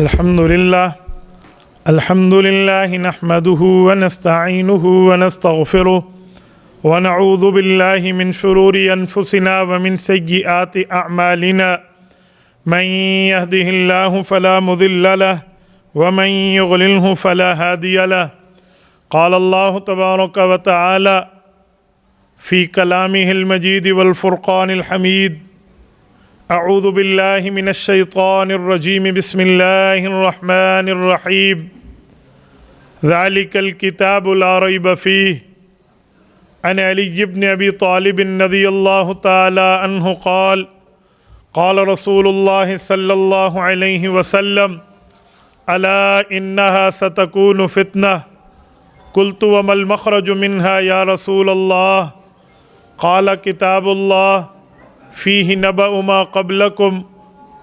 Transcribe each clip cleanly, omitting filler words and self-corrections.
الحمد لله نحمده ونستعينه ونستغفره ونعوذ بالله من شرور أنفسنا ومن سيئات أعمالنا من يهده الله فلا مضل له ومن يضلله فلا هادي له. قال الله تبارك وتعالى في كلامه المجيد والفرقان الحميد: أعوذ بالله من الشيطان الرجيم بسم الله الرحمن الرحيم. ذلك الكتاب لا ريب فيه. عن علي بن أبي طالب رضي الله تعالى عنه قال: قال رسول الله صلى الله عليه وسلم: ألا إنها ستكون فتنة. قلت: وما المخرج منها يا رسول الله؟ قال: كتاب الله فيه نبأ ما قبلكم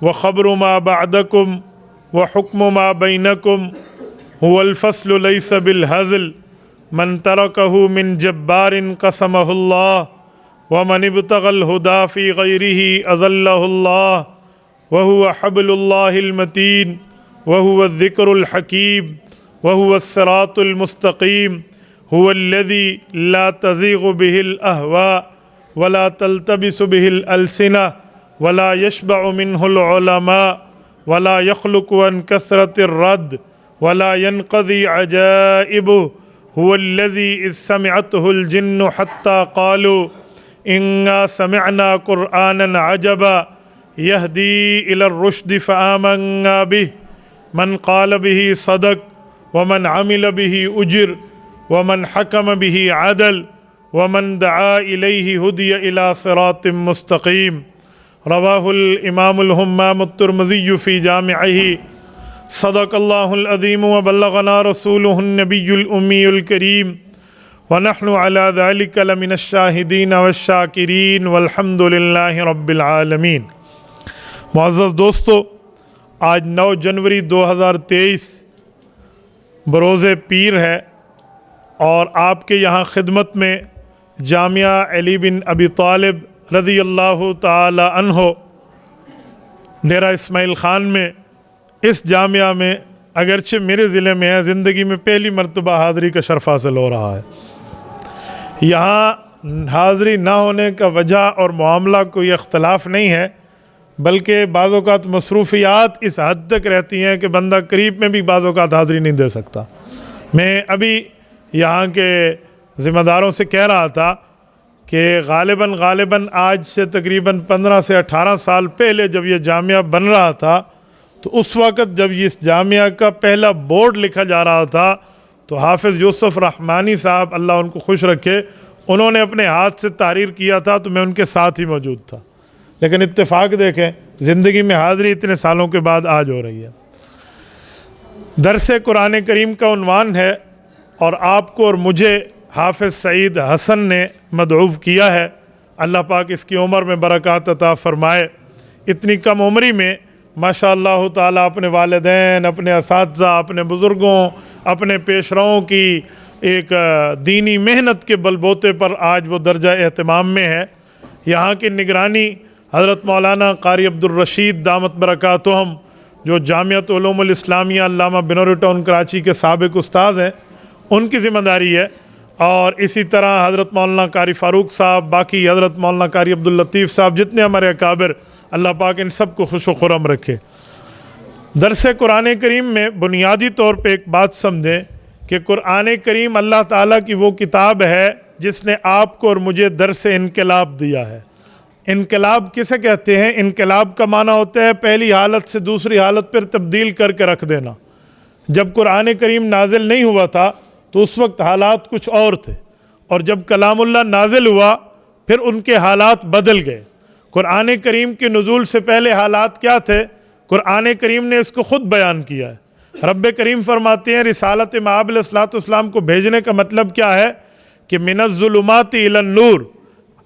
وخبر ما بعدكم وحكم ما بينكم، هو الفصل ليس بالهزل، من تركه من جبار قسمه الله، ومن ابتغى الهدى في غيره أذله الله، وهو حبل الله المتين، وهو الذكر الحكيم، وهو الصراط المستقيم، هو الذي لا تزيغ به الأهواء ولا تلتبس به الألسنة ولا يشبع منه العلماء ولا يخلق عن كثرة الرد ولا ينقضي عجائبه، هو الذي إذ سمعته الجن حتى قالوا إنا سمعنا قرآنا عجبا يهدي إلى الرشد فآمنا به، من قال به صدق ومن عمل به أجر ومن حكم به عدل ومن دعا إليه هدي إلى صراط مستقيم. رواه الإمام الهمام الترمذي في جامعه. صدق الله العظيم وبلغنا رسوله النبي الأمي الكريم، ونحن على ذلك لمن الشاهدين والشاکرین والحمد للہ رب العالمین. معزز دوستو، آج 9 جنوری 2023 بروز پیر ہے اور آپ کے یہاں خدمت میں جامعہ علی بن ابی طالب رضی اللہ تعالی عنہ ڈیرہ اسماعیل خان میں، اس جامعہ میں اگرچہ میرے ضلع میں ہے، زندگی میں پہلی مرتبہ حاضری کا شرف حاصل ہو رہا ہے. یہاں حاضری نہ ہونے کا وجہ اور معاملہ کوئی اختلاف نہیں ہے، بلکہ بعض اوقات مصروفیات اس حد تک رہتی ہیں کہ بندہ قریب میں بھی بعض اوقات حاضری نہیں دے سکتا. میں ابھی یہاں کے ذمہ داروں سے کہہ رہا تھا کہ غالباً آج سے تقریباً 15 سے 18 سال پہلے جب یہ جامعہ بن رہا تھا تو اس وقت جب اس جامعہ کا پہلا بورڈ لکھا جا رہا تھا تو حافظ یوسف رحمانی صاحب، اللہ ان کو خوش رکھے، انہوں نے اپنے ہاتھ سے تحریر کیا تھا تو میں ان کے ساتھ ہی موجود تھا. لیکن اتفاق دیکھیں، زندگی میں حاضری اتنے سالوں کے بعد آج ہو رہی ہے. درس قرآن کریم کا عنوان ہے اور آپ کو اور مجھے حافظ سعید حسن نے مدعو کیا ہے. اللہ پاک اس کی عمر میں برکات عطا فرمائے. اتنی کم عمری میں ماشاء اللہ تعالیٰ اپنے والدین، اپنے اساتذہ، اپنے بزرگوں، اپنے پیشراؤں کی ایک دینی محنت کے بل بوتے پر آج وہ درجہ اہتمام میں ہے. یہاں کی نگرانی حضرت مولانا قاری عبدالرشید دامت برکاتہم، جو جامعۃ علوم الاسلامیہ علامہ بنوری ٹاؤن کراچی کے سابق استاذ ہیں، ان کی ذمہ داری ہے. اور اسی طرح حضرت مولانا قاری فاروق صاحب، باقی حضرت مولانا قاری عبداللطیف صاحب، جتنے ہمارے اکابر، اللہ پاک ان سب کو خوش و خرم رکھے. درس قرآن کریم میں بنیادی طور پہ ایک بات سمجھیں کہ قرآن کریم اللہ تعالیٰ کی وہ کتاب ہے جس نے آپ کو اور مجھے درس انقلاب دیا ہے. انقلاب کسے کہتے ہیں؟ انقلاب کا معنی ہوتا ہے پہلی حالت سے دوسری حالت پر تبدیل کر کے رکھ دینا. جب قرآن کریم نازل نہیں ہوا تھا تو اس وقت حالات کچھ اور تھے، اور جب کلام اللہ نازل ہوا پھر ان کے حالات بدل گئے. قرآن کریم کے نزول سے پہلے حالات کیا تھے؟ قرآن کریم نے اس کو خود بیان کیا ہے. رب کریم فرماتے ہیں رسالت مآب علیہ الصلوۃ والسلام کو بھیجنے کا مطلب کیا ہے کہ من الظلمات الی النور،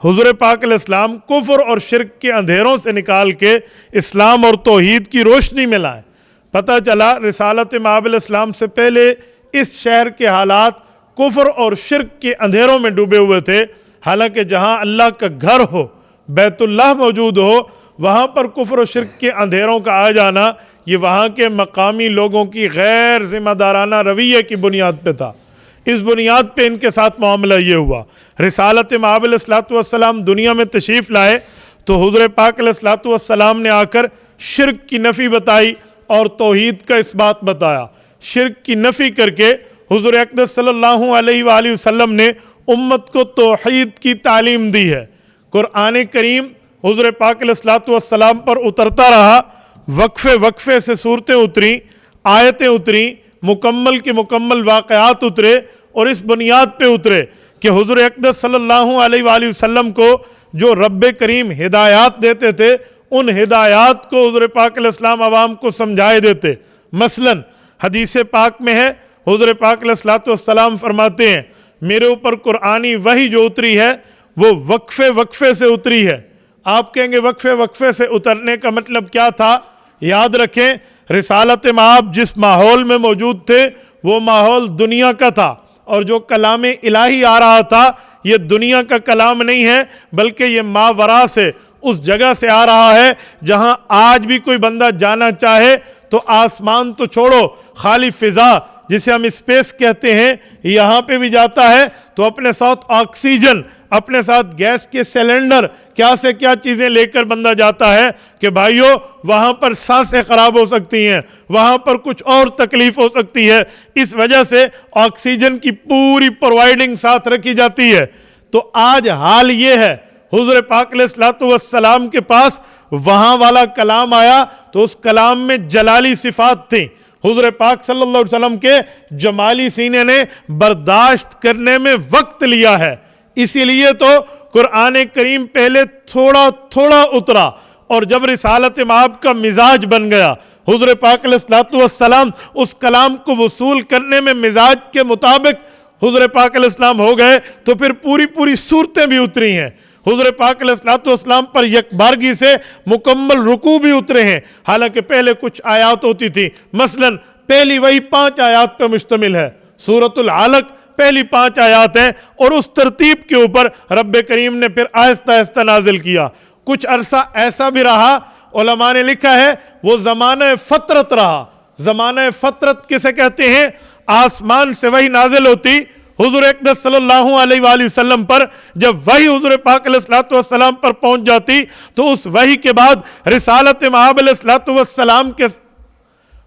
حضور پاک علیہ السلام کفر اور شرک کے اندھیروں سے نکال کے اسلام اور توحید کی روشنی میں لائے. پتہ چلا رسالت مآب علیہ السلام سے پہلے اس شہر کے حالات کفر اور شرک کے اندھیروں میں ڈوبے ہوئے تھے، حالانکہ جہاں اللہ کا گھر ہو، بیت اللہ موجود ہو، وہاں پر کفر و شرک کے اندھیروں کا آ جانا یہ وہاں کے مقامی لوگوں کی غیر ذمہ دارانہ رویے کی بنیاد پہ تھا. اس بنیاد پہ ان کے ساتھ معاملہ یہ ہوا. رسالت مآب علیہ الصلوۃ والسلام دنیا میں تشریف لائے تو حضور پاک علیہ الصلوۃ والسلام نے آ کر شرک کی نفی بتائی اور توحید کا اس بات بتایا. شرک کی نفی کر کے حضور اقدس صلی اللہ علیہ وآلہ وسلم نے امت کو توحید کی تعلیم دی ہے. قرآن کریم حضور پاک علیہ الصلوۃ والسلام پر اترتا رہا. وقفے وقفے سے صورتیں اتریں، آیتیں اتریں، مکمل کے مکمل واقعات اترے اور اس بنیاد پہ اترے کہ حضور اقدس صلی اللہ علیہ وآلہ وسلم کو جو رب کریم ہدایات دیتے تھے ان ہدایات کو حضور پاک علیہ السلام عوام کو سمجھائے دیتے. مثلا حدیث پاک میں ہے حضور پاک علیہ الصلوۃ والسلام فرماتے ہیں میرے اوپر قرآنی وحی جو اتری ہے وہ وقفے وقفے سے اتری ہے. آپ کہیں گے وقفے وقفے سے اترنے کا مطلب کیا تھا؟ یاد رکھیں رسالت مآب جس ماحول میں موجود تھے وہ ماحول دنیا کا تھا اور جو کلام الہی آ رہا تھا یہ دنیا کا کلام نہیں ہے بلکہ یہ ماوراء سے اس جگہ سے آ رہا ہے جہاں آج بھی کوئی بندہ جانا چاہے تو آسمان تو چھوڑو خالی فضا جسے ہم اسپیس کہتے ہیں یہاں پہ بھی جاتا ہے تو اپنے ساتھ آکسیجن، اپنے ساتھ گیس کے سلنڈر، کیا سے کیا چیزیں لے کر بندہ جاتا ہے کہ بھائیو وہاں پر سانسیں خراب ہو سکتی ہیں، وہاں پر کچھ اور تکلیف ہو سکتی ہے، اس وجہ سے آکسیجن کی پوری پرووائڈنگ ساتھ رکھی جاتی ہے. تو آج حال یہ ہے حضور پاک علیہ الصلوۃ والسلام کے پاس وہاں والا کلام آیا تو اس کلام میں جلالی صفات تھیں. حضور پاک صلی اللہ علیہ وسلم کے جمالی سینے نے برداشت کرنے میں وقت لیا ہے. اسی لیے تو قرآن کریم پہلے تھوڑا تھوڑا اترا اور جب رسالت مآب کا مزاج بن گیا حضور پاک علیہ الصلوۃ والسلام اس کلام کو وصول کرنے میں مزاج کے مطابق حضور پاک علیہ السلام ہو گئے تو پھر پوری صورتیں بھی اتری ہیں. حضور پاک علیہ الصلوۃ والسلام پر یکبارگی سے مکمل رکوع بھی اترے ہیں، حالانکہ پہلے کچھ آیات ہوتی تھی. مثلا پہلی وہی 5 آیات پہ مشتمل ہے، سورۃ العلق پہلی 5 آیات ہیں اور اس ترتیب کے اوپر رب کریم نے پھر آہستہ آہستہ نازل کیا. کچھ عرصہ ایسا بھی رہا، علماء نے لکھا ہے وہ زمانہ فترت رہا. زمانہ فترت کسے کہتے ہیں؟ آسمان سے وحی نازل ہوتی حضور اقدس صلی اللہ علیہ وآلہ وسلم پر، جب وحی حضور پاک علیہ الصلوۃ والسلام پر پہنچ جاتی تو اس وحی کے بعد رسالت مآب علیہ الصلوۃ والسلام کے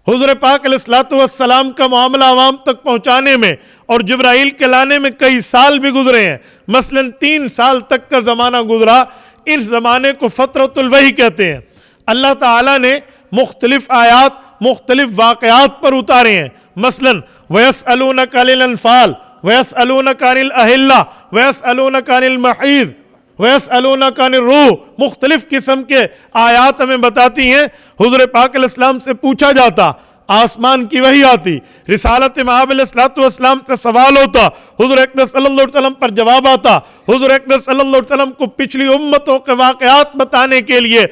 حضور پاک علیہ الصلوۃ والسلام کا معاملہ عوام تک پہنچانے میں اور جبرائیل کے لانے میں کئی سال بھی گزرے ہیں. مثلا 3 سال تک کا زمانہ گزرا. اس زمانے کو فترۃ الوحی کہتے ہیں. اللہ تعالیٰ نے مختلف آیات مختلف واقعات پر اتارے ہیں. مثلا وَيَسْأَلُونَكَ عَنِ الْأَنْفَالِ وَيَسْأَلُونَكَ عَنِ الْأَهِلَّةِ وَيَسْأَلُونَكَ عَنِ الْمَحِيضِ وَيَسْأَلُونَكَ عَنِ الرُّوحِ. مختلف قسم کے آیات ہمیں بتاتی ہیں. حضور پاک علیہ السلام سے پوچھا جاتا، آسمان کی وحی آتی، رسالت مآب علیہ الصلوۃ والسلام سے سوال ہوتا، حضور اقدس صلی اللہ علیہ وسلم پر جواب آتا. حضور اقدس صلی اللہ علیہ وسلم کو پچھلی امتوں کے واقعات بتانے کے لیے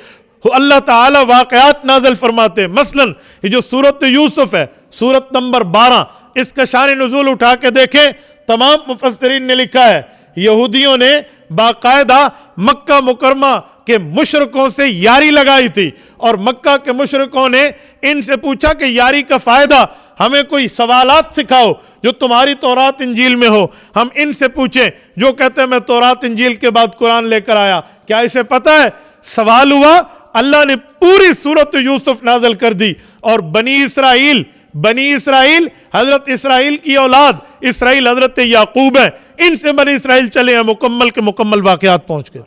اللہ تعالیٰ واقعات نازل فرماتے. مثلا یہ جو سورۃ یوسف ہے، سورت نمبر 12، اس کا شان نزول اٹھا کے دیکھیں. تمام مفسرین نے لکھا ہے یہودیوں نے باقاعدہ مکہ مکرمہ کے مشرکوں سے یاری لگائی تھی اور مکہ کے مشرکوں نے ان سے پوچھا کہ یاری کا فائدہ، ہمیں کوئی سوالات سکھاؤ جو تمہاری تورات انجیل میں ہو. ہم ان سے پوچھیں، جو کہتے ہیں میں تورات انجیل کے بعد قرآن لے کر آیا. کیا اسے پتہ ہے سوال ہوا؟ اللہ نے پوری سورۃ یوسف نازل کر دی اور بنی اسرائیل حضرت اسرائیل کی اولاد، اسرائیل حضرت یعقوب ہے، ان سے بنی اسرائیل چلے ہیں، مکمل کے مکمل واقعات پہنچ گئے.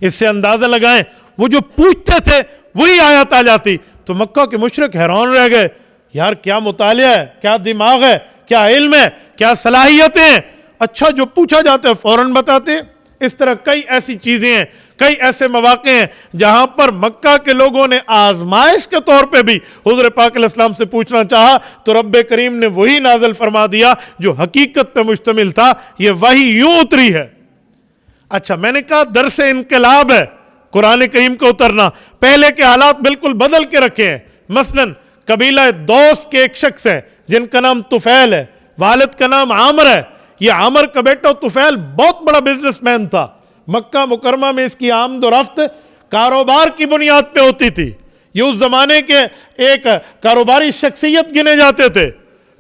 اس سے اندازہ لگائیں وہ جو پوچھتے تھے وہی آیات آ جاتی. تو مکہ کے مشرک حیران رہ گئے، یار کیا مطالعہ ہے، کیا دماغ ہے، کیا علم ہے، کیا صلاحیتیں ہیں. اچھا جو پوچھا جاتا ہے فوراً بتاتے. اس طرح کئی ایسی چیزیں ہیں، کئی ایسے مواقع ہیں جہاں پر مکہ کے لوگوں نے آزمائش کے طور پہ بھی حضور پاک علیہ السلام سے پوچھنا چاہا تو رب کریم نے وہی نازل فرما دیا جو حقیقت پہ مشتمل تھا. یہ وحی یوں اتری ہے. اچھا میں نے کہا درس انقلاب ہے قرآن کریم کو اترنا. پہلے کے حالات بالکل بدل کے رکھے ہیں. مثلا قبیلہ دوس کے ایک شخص ہے جن کا نام طفیل ہے، والد کا نام عامر ہے. یہ عامر کا بیٹا طفیل بہت بڑا بزنس مین تھا، مکہ مکرمہ میں اس کی آمد و رفت کاروبار کی بنیاد پہ ہوتی تھی. یہ اس زمانے کے ایک کاروباری شخصیت گنے جاتے تھے.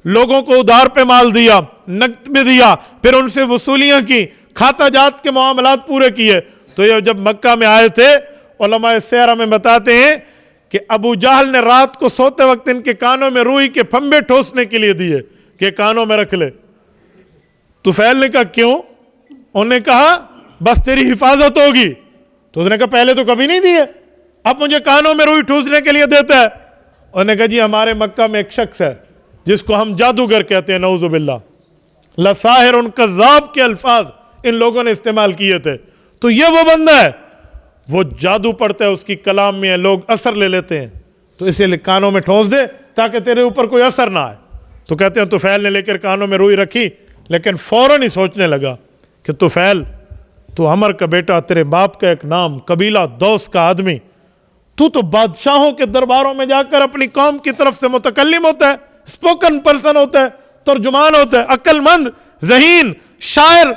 لوگوں کو ادھار پہ مال دیا, نقد میں دیا, پھر ان سے وصولیاں کی, کھاتا جات کے معاملات پورے کیے. تو یہ جب مکہ میں آئے تھے, علماء سیر ہمیں بتاتے ہیں کہ ابو جہل نے رات کو سوتے وقت ان کے کانوں میں روئی کے پھمبے ٹھوسنے کے لیے دیے کہ کانوں میں رکھ لے. طفیل نے کہا کیوں؟ انہوں نے کہا بس تیری حفاظت ہوگی. تو اس نے کہا پہلے تو کبھی نہیں دیے, اب مجھے کانوں میں روئی ٹھوسنے کے لیے دیتا ہے. انہوں نے کہا جی ہمارے مکہ میں ایک شخص ہے جس کو ہم جادوگر کہتے ہیں, نعوذ باللہ, لساحر کذاب کے الفاظ ان لوگوں نے استعمال کیے تھے. تو یہ وہ بندہ ہے, وہ جادو پڑھتا ہے, اس کی کلام میں لوگ اثر لے لیتے ہیں, تو اسے کانوں میں ٹھونس دے تاکہ تیرے اوپر کوئی اثر نہ آئے. تو کہتے ہیں طفیل نے لے کر کانوں میں روئی رکھی, لیکن فوراً ہی سوچنے لگا کہ طفیل تو عمر کا بیٹا, تیرے باپ کا ایک نام, قبیلہ دوس کا آدمی, تو بادشاہوں کے درباروں میں جا کر اپنی قوم کی طرف سے متکلم ہوتا ہے, اسپوکن پرسن ہوتا ہے, ترجمان ہوتا ہے, عقل مند, ذہین, شاعر,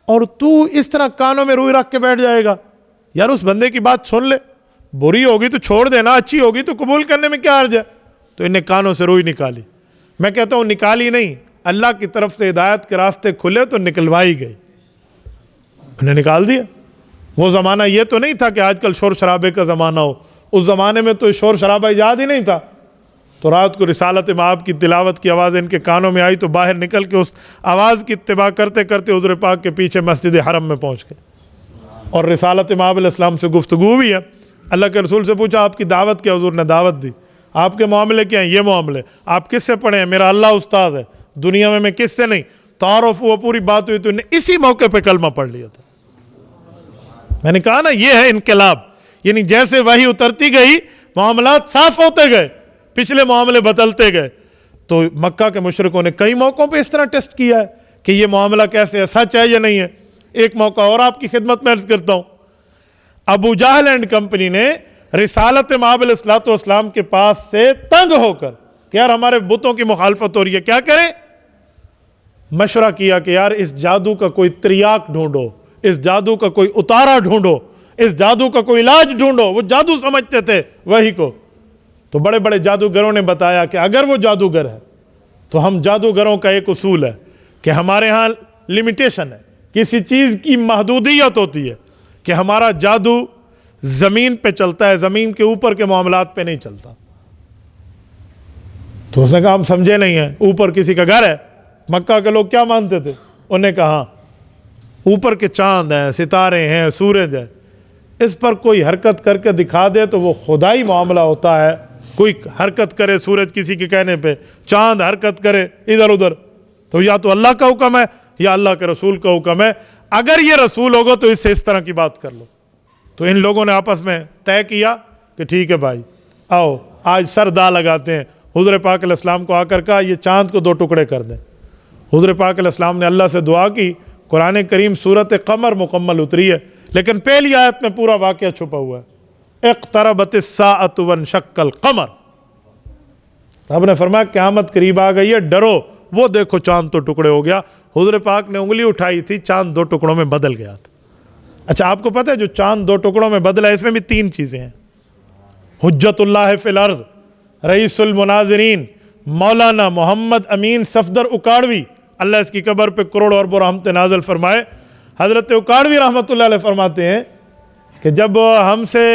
اور تو اس طرح کانوں میں روئی رکھ کے بیٹھ جائے گا. یار اس بندے کی بات سن لے, بری ہوگی تو چھوڑ دینا, اچھی ہوگی تو قبول کرنے میں کیا حرج ہے. تو انہیں کانوں سے روئی نکالی. میں کہتا ہوں نکالی نہیں, اللہ کی طرف سے ہدایت کے راستے کھلے تو نکلوائی گئی, انہیں نکال دیا. وہ زمانہ یہ تو نہیں تھا کہ آج کل شور شرابے کا زمانہ ہو, اس زمانے میں تو شور شرابہ ایجاد ہی نہیں تھا. تو رات کو رسالت مآب کی تلاوت کی آواز ان کے کانوں میں آئی تو باہر نکل کے اس آواز کی اتباع کرتے کرتے حضور پاک کے پیچھے مسجد حرم میں پہنچ گئے, اور رسالت مآب علیہ السلام سے گفتگو بھی ہے. اللہ کے رسول سے پوچھا آپ کی دعوت کیا؟ حضور نے دعوت دی. آپ کے معاملے کیا ہیں؟ یہ معاملے. آپ کس سے پڑھے ہیں؟ میرا اللہ استاد ہے, دنیا میں کس سے نہیں. تعارف ہوا, پوری بات ہوئی, تو انہیں اسی موقع پہ کلمہ پڑھ لیا تھا. میں نے کہا نا یہ ہے انقلاب, یعنی جیسے وحی اترتی گئی معاملات صاف ہوتے گئے, پچھلے معاملے بدلتے گئے. تو مکہ کے مشرکوں نے کئی موقعوں پہ اس طرح ٹیسٹ کیا ہے کہ یہ معاملہ کیسے ہے, سچ ہے یا نہیں ہے. ایک موقع اور آپ کی خدمت میں عرض کرتا ہوں. ابو جہل اینڈ کمپنی نے رسالت مآب علیہ الصلوۃ والسلام کے پاس سے تنگ ہو کر کہ یار ہمارے بتوں کی مخالفت ہو رہی ہے, کیا کریں؟ مشورہ کیا کہ یار اس جادو کا کوئی تریاک ڈھونڈو, اس جادو کا کوئی اتارا ڈھونڈو, اس جادو کا کوئی علاج ڈھونڈو. وہ جادو سمجھتے تھے وہی کو. تو بڑے بڑے جادوگروں نے بتایا کہ اگر وہ جادوگر ہے تو ہم جادوگروں کا ایک اصول ہے کہ ہمارے ہاں لمیٹیشن ہے, کسی چیز کی محدودیت ہوتی ہے کہ ہمارا جادو زمین پہ چلتا ہے, زمین کے اوپر کے معاملات پہ نہیں چلتا. تو اس نے کہا ہم سمجھے نہیں ہیں, اوپر کسی کا گھر ہے. مکہ کے لوگ کیا مانتے تھے؟ انہوں نے کہا اوپر کے چاند ہیں, ستارے ہیں, سورج ہے, اس پر کوئی حرکت کر کے دکھا دے تو وہ خدائی معاملہ ہوتا ہے. کوئی حرکت کرے سورج کسی کے کہنے پہ, چاند حرکت کرے ادھر ادھر, تو یا تو اللہ کا حکم ہے یا اللہ کے رسول کا حکم ہے. اگر یہ رسول ہوگا تو اس سے اس طرح کی بات کر لو. تو ان لوگوں نے آپس میں طے کیا کہ ٹھیک ہے بھائی آؤ آج سر دا لگاتے ہیں. حضور پاک علیہ السلام کو آ کر کہا یہ چاند کو 2 ٹکڑے کر دیں. حضور پاک علیہ السلام نے اللہ سے دعا کی. قرآن کریم سورت قمر مکمل اتری ہے, لیکن پہلی آیت میں پورا واقعہ چھپا ہوا ہے. اقتربت الساعۃ وانشق القمر. رب نے فرمایا قیامت قریب آ گئی ہے, ڈرو. وہ دیکھو چاند تو ٹکڑے ہو گیا. حضور پاک نے انگلی اٹھائی تھی, چاند 2 ٹکڑوں میں بدل گیا تھا. اچھا آپ کو پتہ ہے جو چاند 2 ٹکڑوں میں بدلا ہے اس میں بھی 3 چیزیں ہیں. حجت اللہ فی الارض, رئیس المناظرین مولانا محمد امین صفدر اکاڑوی, اللہ اس کی قبر پہ کروڑ ارب رحمت نازل فرمائے. حضرت اکاڑوی رحمۃ اللہ علیہ فرماتے ہیں کہ جب ہم سے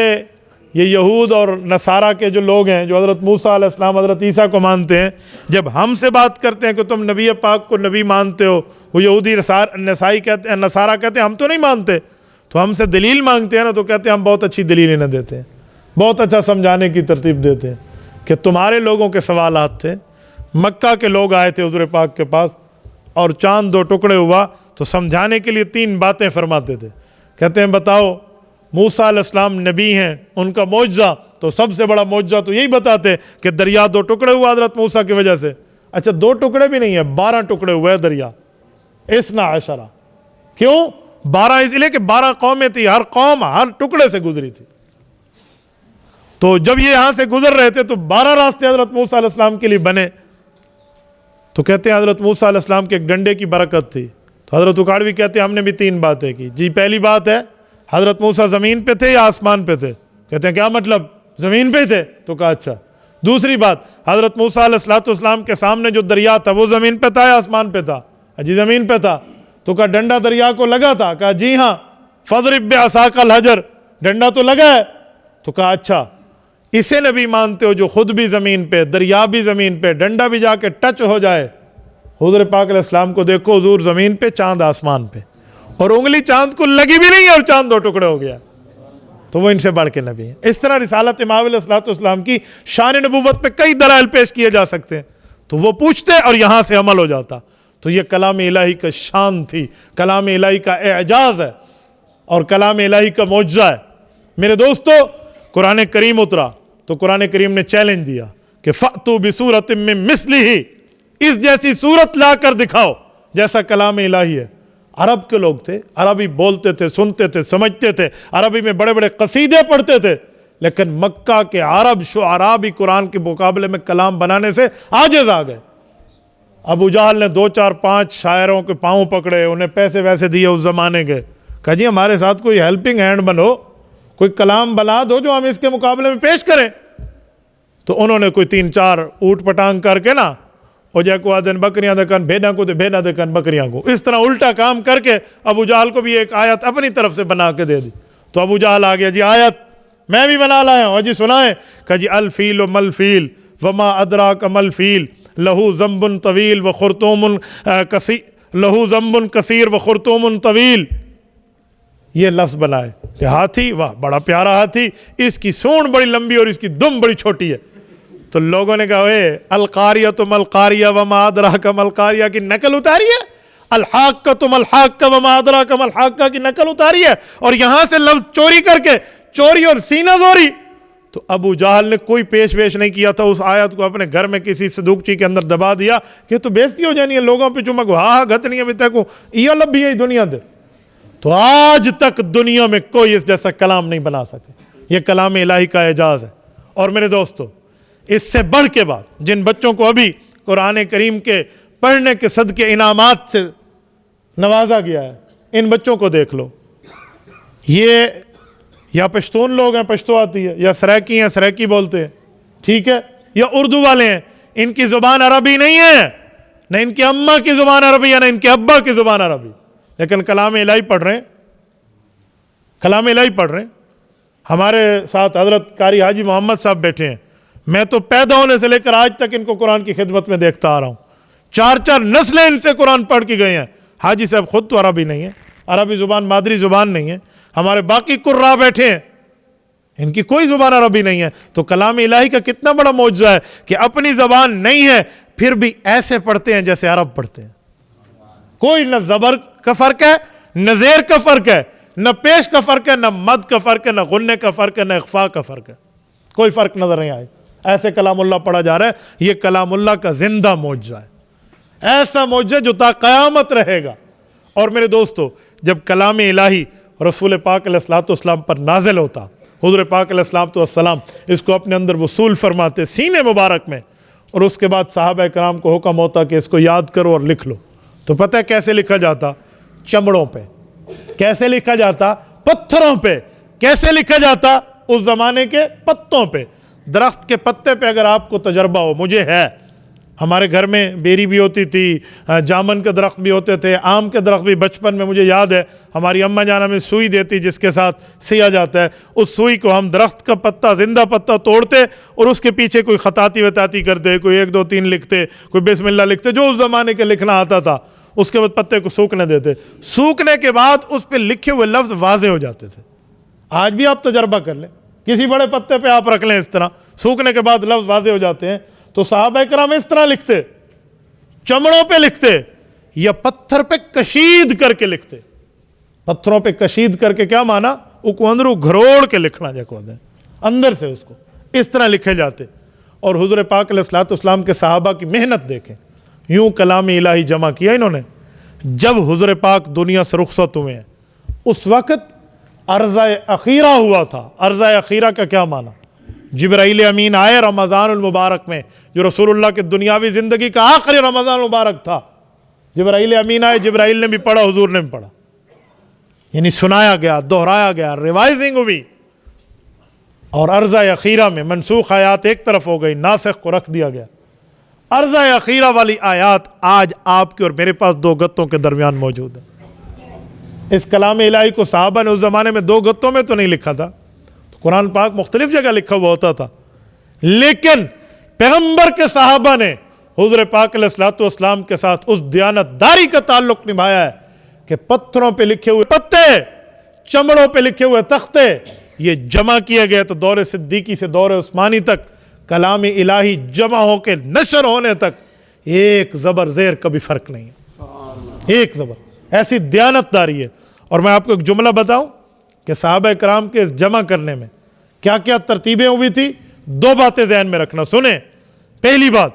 یہ یہود اور نصارہ کے جو لوگ ہیں جو حضرت موسیٰ علیہ السلام حضرت عیسیٰ کو مانتے ہیں, جب ہم سے بات کرتے ہیں کہ تم نبی پاک کو نبی مانتے ہو, وہ یہودی نصائی کہتے ہیں, نصارہ کہتے ہیں ہم تو نہیں مانتے, تو ہم سے دلیل مانگتے ہیں نا, تو کہتے ہیں ہم بہت اچھی دلیل انہیں دیتے ہیں, بہت اچھا سمجھانے کی ترتیب دیتے ہیں کہ تمہارے لوگوں کے سوالات تھے, مکہ کے لوگ آئے تھے حضور پاک کے پاس اور چاند 2 ٹکڑے ہوا, تو سمجھانے کے لیے 3 باتیں فرماتے تھے. کہتے ہیں بتاؤ موسیٰ علیہ السلام نبی ہیں, ان کا معجزہ تو سب سے بڑا معجزہ تو یہی بتاتے کہ دریا 2 ٹکڑے ہوا حضرت موسیٰ کی وجہ سے. اچھا 2 ٹکڑے بھی نہیں ہے, 12 ٹکڑے ہوئے دریا. 12 کیوں 12؟ اس لیے کہ 12 قومیں تھی, ہر قوم ہر ٹکڑے سے گزری تھی. تو جب یہ یہاں سے گزر رہے تھے تو 12 راستے حضرت موسیٰ علیہ السلام کے لیے بنے. تو کہتے ہیں حضرت موسیٰ علیہ السلام کے ایک ڈنڈے کی برکت تھی, تو تو حضرت اکاڑوی کہتے ہیں ہم نے بھی 3 باتیں کی جی. پہلی بات ہے حضرت موسیٰ زمین پہ تھے یا آسمان پہ تھے؟ کہتے ہیں کیا مطلب؟ زمین پہ تھے. تو کہا اچھا. دوسری بات حضرت موسیٰ علیہ السلام کے سامنے جو دریا تھا وہ زمین پہ تھا یا آسمان پہ تھا؟ جی زمین پہ تھا. تو کہا ڈنڈا دریا کو لگا تھا؟ کہا جی ہاں. فضرب بعصاک الحجر، ڈنڈا تو لگا ہے. تو کہا اچھا اسے نبی مانتے ہو جو خود بھی زمین پہ، دریا بھی زمین پہ، ڈنڈا بھی جا کے ٹچ ہو جائے. حضور پاک علیہ السلام کو دیکھو، حضور زمین پہ، چاند آسمان پہ، اور انگلی چاند کو لگی بھی نہیں ہے اور چاند 2 ٹکڑے ہو گیا. تو وہ ان سے بڑھ کے نبی ہیں. اس طرح رسالت امام علیہ السلام کی شان نبوت پہ کئی دلائل پیش کیے جا سکتے ہیں. تو وہ پوچھتے اور یہاں سے عمل ہو جاتا. تو یہ کلام الہی کا شان تھی، کلام الہی کا اعجاز ہے اور کلام الہی کا معجزہ ہے. میرے دوستو قرآن کریم اترا تو قرآن کریم نے چیلنج دیا کہ فَأْتُوا بِسُورَةٍ مِّن مِثْلِهِ، اس جیسی صورت لا کر دکھاؤ جیسا کلام الہی ہے. عرب کے لوگ تھے، عربی بولتے تھے، سنتے تھے، سمجھتے تھے، عربی میں بڑے بڑے قصیدے پڑھتے تھے. لیکن مکہ کے عرب شعراء بھی قرآن کے مقابلے میں کلام بنانے سے عاجز آ گئے. ابو جہل نے 2 4 5 شاعروں کے پاؤں پکڑے، انہیں پیسے ویسے دیے اس زمانے کے. کہا جی ہمارے ساتھ کوئی ہیلپنگ ہینڈ بنو، کوئی کلام بنا دو جو ہم اس کے مقابلے میں پیش کریں. تو انہوں نے کوئی 3 4 اوٹ پٹانگ کر کے نا، او جے کو آدن بکریاں دے کن بھیڑاں کو، دے بھیڑاں دے کن بکریاں کو، اس طرح الٹا کام کر کے ابو جہل کو بھی ایک آیت اپنی طرف سے بنا کے دے دی. تو ابو جہل آ گیا جی آیت میں بھی بنا لایا ہوں، جی سنائیں. کہ جی الفیل و ملفیل وما ادراک ملفیل لہو ذنب طویل و خرطوم کثیر، لہو ذنب کثیر و خرطوم طویل. یہ لفظ بنائے کہ ہاتھی، واہ بڑا پیارا ہاتھی، اس کی سونڈ بڑی لمبی اور اس کی دم بڑی چھوٹی ہے. تو لوگوں نے کہا اے القاریۃ ملقاریہ وما ادراک ملقاریہ کی نقل اتاری ہے، الحاقۃ ملحاقہ وما ادراک ملحاقہ کی نقل اتاری ہے، اور یہاں سے لفظ چوری کر کے چوری اور سینہ زوری. تو ابو جہل نے کوئی پیش ویش نہیں کیا تھا، اس آیت کو اپنے گھر میں کسی صندوقچی کے اندر دبا دیا کہ تو بےزتی ہو جانی ہے لوگوں پہ چمک ہاں گھت نہیں ابھی تک یہ لب بھی ہے دنیا دے. تو آج تک دنیا میں کوئی اس جیسا کلام نہیں بنا سکے. یہ کلام الہی کا اعجاز ہے. اور میرے دوستو اس سے بڑھ کے بات، جن بچوں کو ابھی قرآن کریم کے پڑھنے کے صدقے انعامات سے نوازا گیا ہے، ان بچوں کو دیکھ لو. یہ یا پشتون لوگ ہیں، پشتو آتی ہے، یا سریکی ہیں، سریکی بولتے ہیں، ٹھیک ہے، یا اردو والے ہیں. ان کی زبان عربی نہیں ہے، نہ ان کی اماں کی زبان عربی ہے، نہ ان کے ابا کی زبان عربی، لیکن کلام الہی پڑھ رہے ہیں، کلام الہی پڑھ رہے ہیں. ہمارے ساتھ حضرت قاری حاجی محمد صاحب بیٹھے ہیں. میں تو پیدا ہونے سے لے کر آج تک ان کو قرآن کی خدمت میں دیکھتا آ رہا ہوں. 4 4 نسلیں ان سے قرآن پڑھ کے گئے ہیں. حاجی صاحب خود تو عربی نہیں ہے، عربی زبان مادری زبان نہیں ہے. ہمارے باقی قراء بیٹھے ہیں، ان کی کوئی زبان عربی نہیں ہے. تو کلام الہی کا کتنا بڑا معجزہ ہے کہ اپنی زبان نہیں ہے پھر بھی ایسے پڑھتے ہیں جیسے عرب پڑھتے ہیں. کوئی نہ زبر کا فرق ہے، نہ زیر کا فرق ہے، نہ پیش کا فرق ہے، نہ مد کا فرق ہے، نہ غنے کا فرق ہے، نہ اخفاء کا فرق ہے. کوئی فرق نظر نہیں آئے. ایسے کلام اللہ پڑھا جا رہا ہے. یہ کلام اللہ کا زندہ معجزہ ہے، ایسا معجزہ جو تا قیامت رہے گا. اور میرے دوستو جب کلام الہی رسول پاک علیہ السلام پر نازل ہوتا، حضور پاک علیہ السلام اس کو اپنے اندر وصول فرماتے سینے مبارک میں، اور اس کے بعد صحابہ کرام کو حکم ہوتا کہ اس کو یاد کرو اور لکھ لو. تو پتہ ہے کیسے لکھا جاتا؟ چمڑوں پہ. کیسے لکھا جاتا؟ پتھروں پہ. کیسے لکھا جاتا؟ اس زمانے کے پتوں پہ. درخت کے پتے پہ اگر آپ کو تجربہ ہو، مجھے ہے، ہمارے گھر میں بیری بھی ہوتی تھی، جامن کے درخت بھی ہوتے تھے، آم کے درخت بھی. بچپن میں مجھے یاد ہے ہماری اماں جان ہمیں سوئی دیتی جس کے ساتھ سیا جاتا ہے. اس سوئی کو ہم درخت کا پتا، زندہ پتا توڑتے اور اس کے پیچھے کوئی خطاطی وطاطی کرتے، کوئی 1 2 3 لکھتے، کوئی بسم اللہ لکھتے، جو اس زمانے کے لکھنا آتا تھا. اس کے بعد پتے کو سوکھنے دیتے. سوکھنے کے بعد اس پہ لکھے ہوئے لفظ واضح ہو جاتے تھے. آج بھی آپ تجربہ کر لیں، کسی بڑے پتے پہ آپ رکھ لیں، اس طرح سوکھنے کے بعد لفظ واضح ہو جاتے ہیں. تو صحابہ کرام اس طرح لکھتے، چمڑوں پہ لکھتے یا پتھر پہ کشید کر کے لکھتے. پتھروں پہ کشید کر کے کیا مانا؟ کو اندرو گھروڑ کے لکھنا جائے اندر سے، اس کو اس طرح لکھے جاتے. اور حضور پاک علیہ السلام کے صحابہ کی محنت دیکھیں. یوں کلام الہی جمع کیا انہوں نے. جب حضور پاک دنیا سے رخصت ہوئے ہیں اس وقت عرضہ اخیرہ ہوا تھا. عرضہ اخیرہ کا کیا معنی؟ جبرائیل امین آئے رمضان المبارک میں، جو رسول اللہ کے دنیاوی زندگی کا آخری رمضان المبارک تھا. جبرائیل امین آئے, جبرائیل نے بھی پڑھا, حضور نے بھی پڑھا, یعنی سنایا گیا, دہرایا گیا, ریوائزنگ ہوئی. اور عرضہ اخیرہ میں منسوخ آیات ایک طرف ہو گئی, ناسخ کو رکھ دیا گیا. عرضہ اخیرہ والی آیات آج آپ کے اور میرے پاس 2 گتوں کے درمیان موجود ہیں. اس کلام الہی کو صحابہ نے اس زمانے میں 2 گتوں میں تو نہیں لکھا تھا, تو قرآن پاک مختلف جگہ لکھا ہوا ہوتا تھا, لیکن پیغمبر کے صحابہ نے حضور پاک علیہ الصلوۃ والسلام کے ساتھ اس دیانتداری کا تعلق نبھایا ہے کہ پتھروں پہ لکھے ہوئے پتے, چمڑوں پہ لکھے ہوئے تختے, یہ جمع کیے گئے. تو دور صدیقی سے دور عثمانی تک کلام الہی جمع ہو کے نشر ہونے تک ایک زبر زیر کبھی فرق نہیں ہے, ایک زبر. ایسی دیانتداری ہے. اور میں آپ کو ایک جملہ بتاؤں کہ صحابہ کرام کے اس جمع کرنے میں کیا کیا ترتیبیں ہوئی تھی. 2 باتیں ذہن میں رکھنا, سنیں. پہلی بات,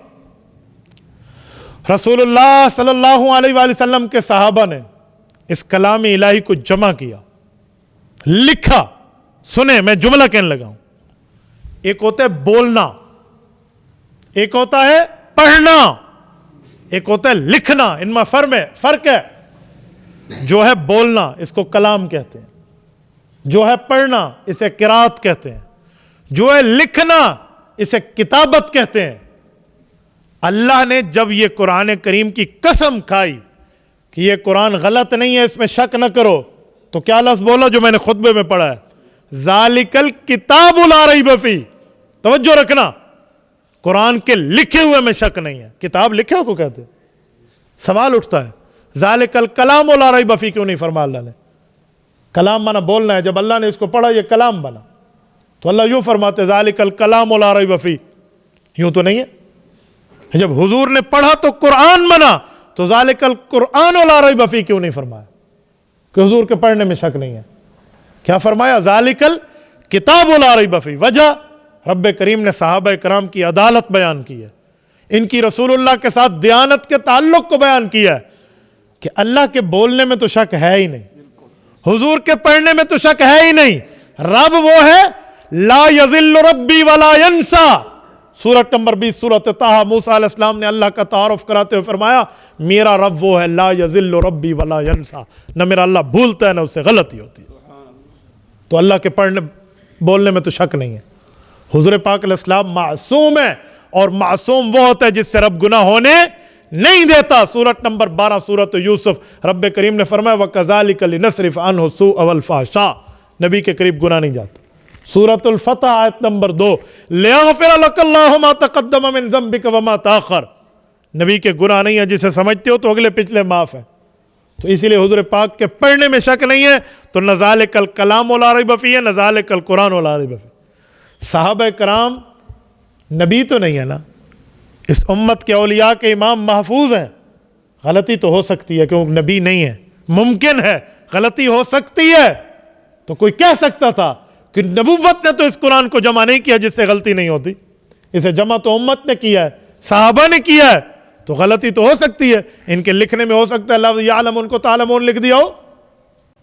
رسول اللہ صلی اللہ علیہ وآلہ وسلم کے صحابہ نے اس کلام الہی کو جمع کیا, لکھا. سنیں, میں جملہ کہنے لگا ہوں. ایک ہوتا ہے بولنا, ایک ہوتا ہے پڑھنا, ایک ہوتا ہے لکھنا. ان میں فرق ہے. جو ہے بولنا اس کو کلام کہتے ہیں, جو ہے پڑھنا اسے قرات کہتے ہیں, جو ہے لکھنا اسے کتابت کہتے ہیں. اللہ نے جب یہ قرآن کریم کی قسم کھائی کہ یہ قرآن غلط نہیں ہے, اس میں شک نہ کرو, تو کیا لفظ بولا جو میں نے خطبے میں پڑھا ہے, ذالک الکتاب لا ریب فیہ. توجہ رکھنا, قرآن کے لکھے ہوئے میں شک نہیں ہے. کتاب لکھے ہو کو کہتے ہیں. سوال اٹھتا ہے, ذالک الکلام لا ریب فیہ کیوں نہیں فرمایا اللہ نے؟ کلام مانا بولنا ہے. جب اللہ نے اس کو پڑھا یہ کلام بنا, تو اللہ یوں فرماتے ذالک الکلام لا ریب فیہ. یوں تو نہیں ہے. جب حضور نے پڑھا تو قرآن بنا, تو ذالک القرآن لا ریب فیہ کیوں نہیں فرمایا کہ حضور کے پڑھنے میں شک نہیں ہے؟ کیا فرمایا؟ ذالک الکتاب لا ریب فیہ. وجہ, رب کریم نے صحابہ کرام کی عدالت بیان کی ہے, ان کی رسول اللہ کے ساتھ دیانت کے تعلق کو بیان کیا ہے کہ اللہ کے بولنے میں تو شک ہے ہی نہیں, حضور کے پڑھنے میں تو شک ہے ہی نہیں. رب وہ ہے لا یضل ربی ولا ینسا. سورۃ نمبر 20 سورۃ طٰہٰ, موسیٰ علیہ السلام نے اللہ کا تعارف کراتے ہوئے فرمایا میرا رب وہ ہے لا یضل ربی ولا ینسا, نہ میرا اللہ بھولتا ہے نہ اس سے غلطی ہوتی ہے. تو اللہ کے پڑھنے بولنے میں تو شک نہیں ہے. حضور پاک علیہ السلام معصوم ہے, اور معصوم وہ ہوتا ہے جس سے رب گناہ ہونے نہیں دیتا. سورۃ نمبر 12 سورۃ یوسف, رب کریم نے فرمایا وَكَذَلِكَ لِنَصْرِفَ عَنْهُ السُّوءَ وَالْفَحْشَاءَ. نبی کے قریب گناہ نہیں جاتا. سورۃ الفتح آیت نمبر 2 لِيَغْفِرَ لَكَ اللَّهُ مَا تَقَدَّمَ مِنْ ذَنبِكَ وَمَا تَأَخَّرَ. نبی کے گناہ نہیں ہے, جسے سمجھتے ہو تو اگلے پچھلے معاف ہیں. تو اسی لیے حضور پاک کے پڑھنے میں شک نہیں ہے. تو نہ ذالک الکلام لا ریب فیہ, نہ ذالک القرآن لا ریب فیہ. صحابہ کرام نبی تو نہیں ہے نا, اس امت کے اولیاء کے امام محفوظ ہیں. غلطی تو ہو سکتی ہے کیونکہ نبی نہیں ہے, ممکن ہے غلطی ہو سکتی ہے. تو کوئی کہہ سکتا تھا کہ نبوت نے تو اس قرآن کو جمع نہیں کیا جس سے غلطی نہیں ہوتی, اسے جمع تو امت نے کیا ہے, صحابہ نے کیا ہے, تو غلطی تو ہو سکتی ہے. ان کے لکھنے میں ہو سکتا ہے لفظ یعلمون کو تعلمون لکھ دیا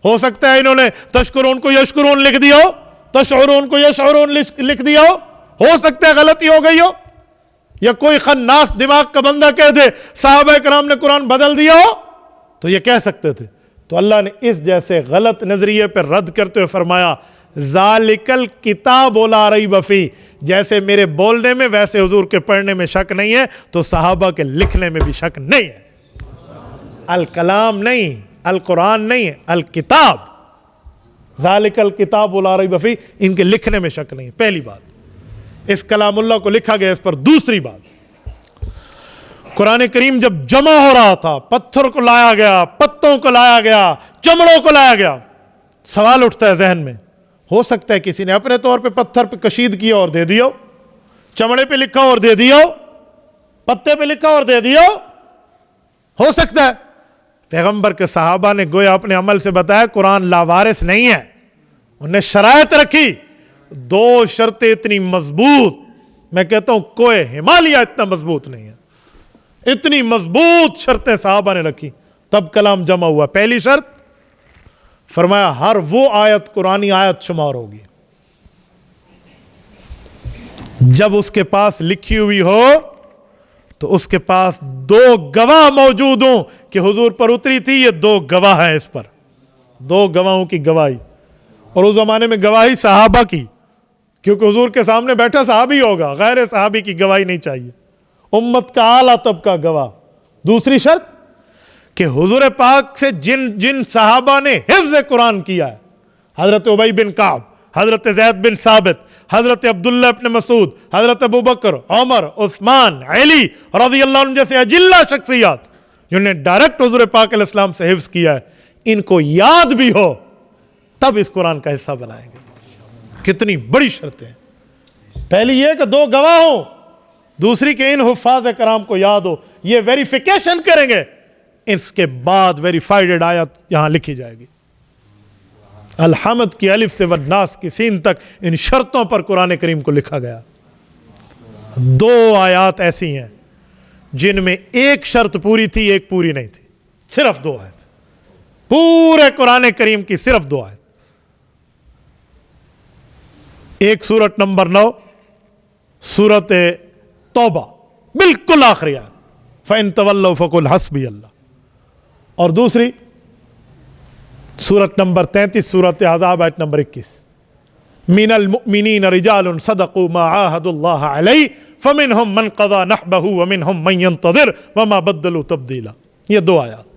ہو سکتا ہے انہوں نے تشکرون کو یشکرون لکھ دیا ہو, تشعرون کو یشعرون لکھ دیا ہو سکتا ہے غلطی ہو گئی ہو, یا کوئی خناس دماغ کا بندہ کہہ دے صحابہ کرام نے قرآن بدل دیا ہو, تو یہ کہہ سکتے تھے. تو اللہ نے اس جیسے غلط نظریے پر رد کرتے ہوئے فرمایا ذالک الکتاب لا ریب فیہ. جیسے میرے بولنے میں ویسے حضور کے پڑھنے میں شک نہیں ہے, تو صحابہ کے لکھنے میں بھی شک نہیں ہے. الکلام نہیں, القرآن نہیں ہے, الکتاب. ذالک الکتاب لا ریب فیہ, ان کے لکھنے میں شک نہیں. پہلی بات, اس کلام اللہ کو لکھا گیا اس پر. دوسری بات, قرآن کریم جب جمع ہو رہا تھا, پتھر کو لایا گیا, پتوں کو لایا گیا, چمڑوں کو لایا گیا, سوال اٹھتا ہے ذہن میں, ہو سکتا ہے کسی نے اپنے طور پہ پتھر پہ کشید کیا اور دے دیا, چمڑے پہ لکھا اور دے دیا, پتے پہ لکھا اور دے دیا, ہو سکتا ہے. پیغمبر کے صحابہ نے گویا اپنے عمل سے بتایا قرآن لاوارث نہیں ہے. انہوں نے شرائط رکھی, 2 شرطیں اتنی مضبوط, میں کہتا ہوں کوئی ہمالیہ اتنا مضبوط نہیں ہے, اتنی مضبوط شرطیں صحابہ نے رکھی, تب کلام جمع ہوا. پہلی شرط فرمایا ہر وہ آیت قرآنی آیت شمار ہوگی جب اس کے پاس لکھی ہوئی ہو تو اس کے پاس 2 گواہ موجود ہوں کہ حضور پر اتری تھی، یہ 2 گواہ ہیں اس پر، 2 گواہوں کی گواہی. اور اس زمانے میں گواہی صحابہ کی، کیونکہ حضور کے سامنے بیٹھا صحابی ہوگا، غیر صحابی کی گواہی نہیں چاہیے، امت کا اعلیٰ طبقہ گواہ. دوسری شرط کہ حضور پاک سے جن صحابہ نے حفظ قرآن کیا ہے، حضرت ابی بن کعب، حضرت زید بن ثابت، حضرت عبداللہ ابن مسعود، حضرت ابو بکر، عمر، عثمان، علی رضی اللہ عنہ جیسے اجلہ شخصیات جنہوں نے ڈائریکٹ حضور پاک علیہ السلام سے حفظ کیا ہے، ان کو یاد بھی ہو تب اس قرآن کا حصہ بنائیں گے. کتنی بڑی شرطیں. پہلی یہ کہ 2 گواہ ہوں، دوسری کہ ان حفاظ کرام کو یاد ہو، یہ ویریفیکیشن کریں گے، اس کے بعد ویریفائیڈ آیت یہاں لکھی جائے گی. الحمد کی الف سے والناس کی سین تک ان شرطوں پر قرآن کریم کو لکھا گیا. 2 آیات ایسی ہیں جن میں ایک شرط پوری تھی، ایک پوری نہیں تھی. صرف 2 آیت، پورے قرآن کریم کی صرف 2 آیت. ایک سورت نمبر 9 سورت توبہ، بالکل آخری آیت، فَإِن تَوَلَّوْا فَقُلْ حَسْبِيَ اللَّهُ. اور دوسری سورت نمبر 33 سورت احزاب آیت نمبر 21، مِنَ الْمُؤْمِنِينَ رِجَالٌ صَدَقُوا مَا عَاهَدُوا اللَّهَ عَلَيْهِ فَمِنْهُمْ مَنْ قَضَى نَحْبَهُ وَمِنْهُمْ مَنْ يَنْتَظِرُ وَمَا بَدَّلُوا تَبْدِيلًا. یہ 2 آیات.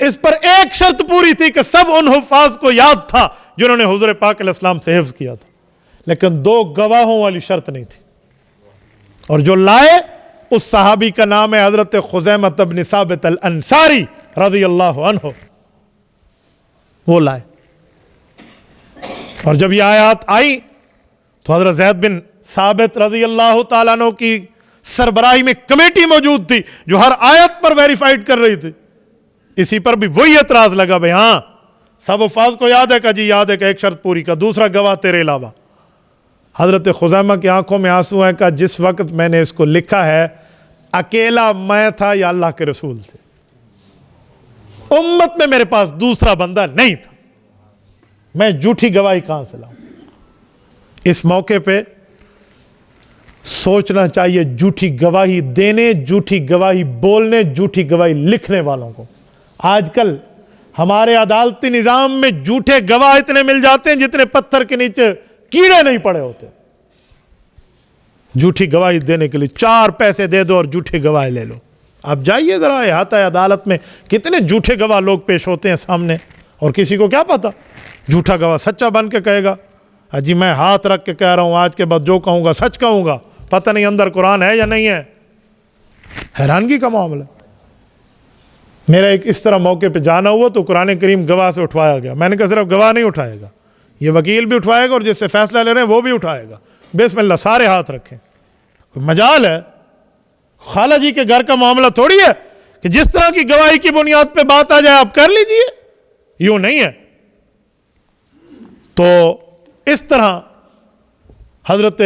اس پر ایک شرط پوری تھی کہ سب ان حفاظ کو یاد تھا جنہوں نے حضور پاک علیہ السلام سے حفظ کیا تھا، لیکن 2 گواہوں والی شرط نہیں تھی. اور جو لائے اس صحابی کا نام ہے حضرت خزیمہ بن ثابت الانصاری رضی اللہ عنہ. وہ لائے. اور جب یہ آیات آئی تو حضرت زید بن ثابت رضی اللہ تعالیٰ عنہ کی سربراہی میں کمیٹی موجود تھی جو ہر آیت پر ویریفائیڈ کر رہی تھی. اسی پر بھی وہی اعتراض لگا، بھئی ہاں سب حفاظ کو یاد ہے کہ جی یاد ہے کہ ایک شرط پوری کا، دوسرا گواہ تیرے علاوہ. حضرت خزیمہ کی آنکھوں میں آنسو ہیں کہ جس وقت میں نے اس کو لکھا ہے اکیلا میں تھا یا اللہ کے رسول تھے، امت میں میرے پاس دوسرا بندہ نہیں تھا، میں جھوٹی گواہی کہاں سے لاؤں. اس موقع پہ سوچنا چاہیے جھوٹی گواہی دینے، جھوٹی گواہی بولنے، جھوٹی گواہی لکھنے والوں کو. آج کل ہمارے عدالتی نظام میں جھوٹے گواہ اتنے مل جاتے ہیں جتنے پتھر کے نیچے کیڑے نہیں پڑے ہوتے. جھوٹی گواہی دینے کے لیے 4 پیسے دے دو اور جھوٹی گواہی لے لو. آپ جائیے ذرا احاطہ عدالت میں، کتنے جھوٹے گواہ لوگ پیش ہوتے ہیں سامنے، اور کسی کو کیا پتا جھوٹا گواہ سچا بن کے کہے گا جی میں ہاتھ رکھ کے کہہ رہا ہوں آج کے بعد جو کہوں گا سچ کہوں گا، پتہ نہیں اندر قرآن ہے یا نہیں ہے. حیرانگی کا معاملہ. میرا ایک اس طرح موقع پہ جانا ہوا تو قرآن کریم گواہ سے اٹھوایا گیا. میں نے کہا صرف گواہ نہیں اٹھائے گا، یہ وکیل بھی اٹھوائے گا اور جس سے فیصلہ لے رہے ہیں وہ بھی اٹھائے گا. بسم اللہ سارے ہاتھ رکھیں. مجال ہے، خالہ جی کے گھر کا معاملہ تھوڑی ہے کہ جس طرح کی گواہی کی بنیاد پہ بات آ جائے آپ کر لیجئے، یوں نہیں ہے. تو اس طرح حضرت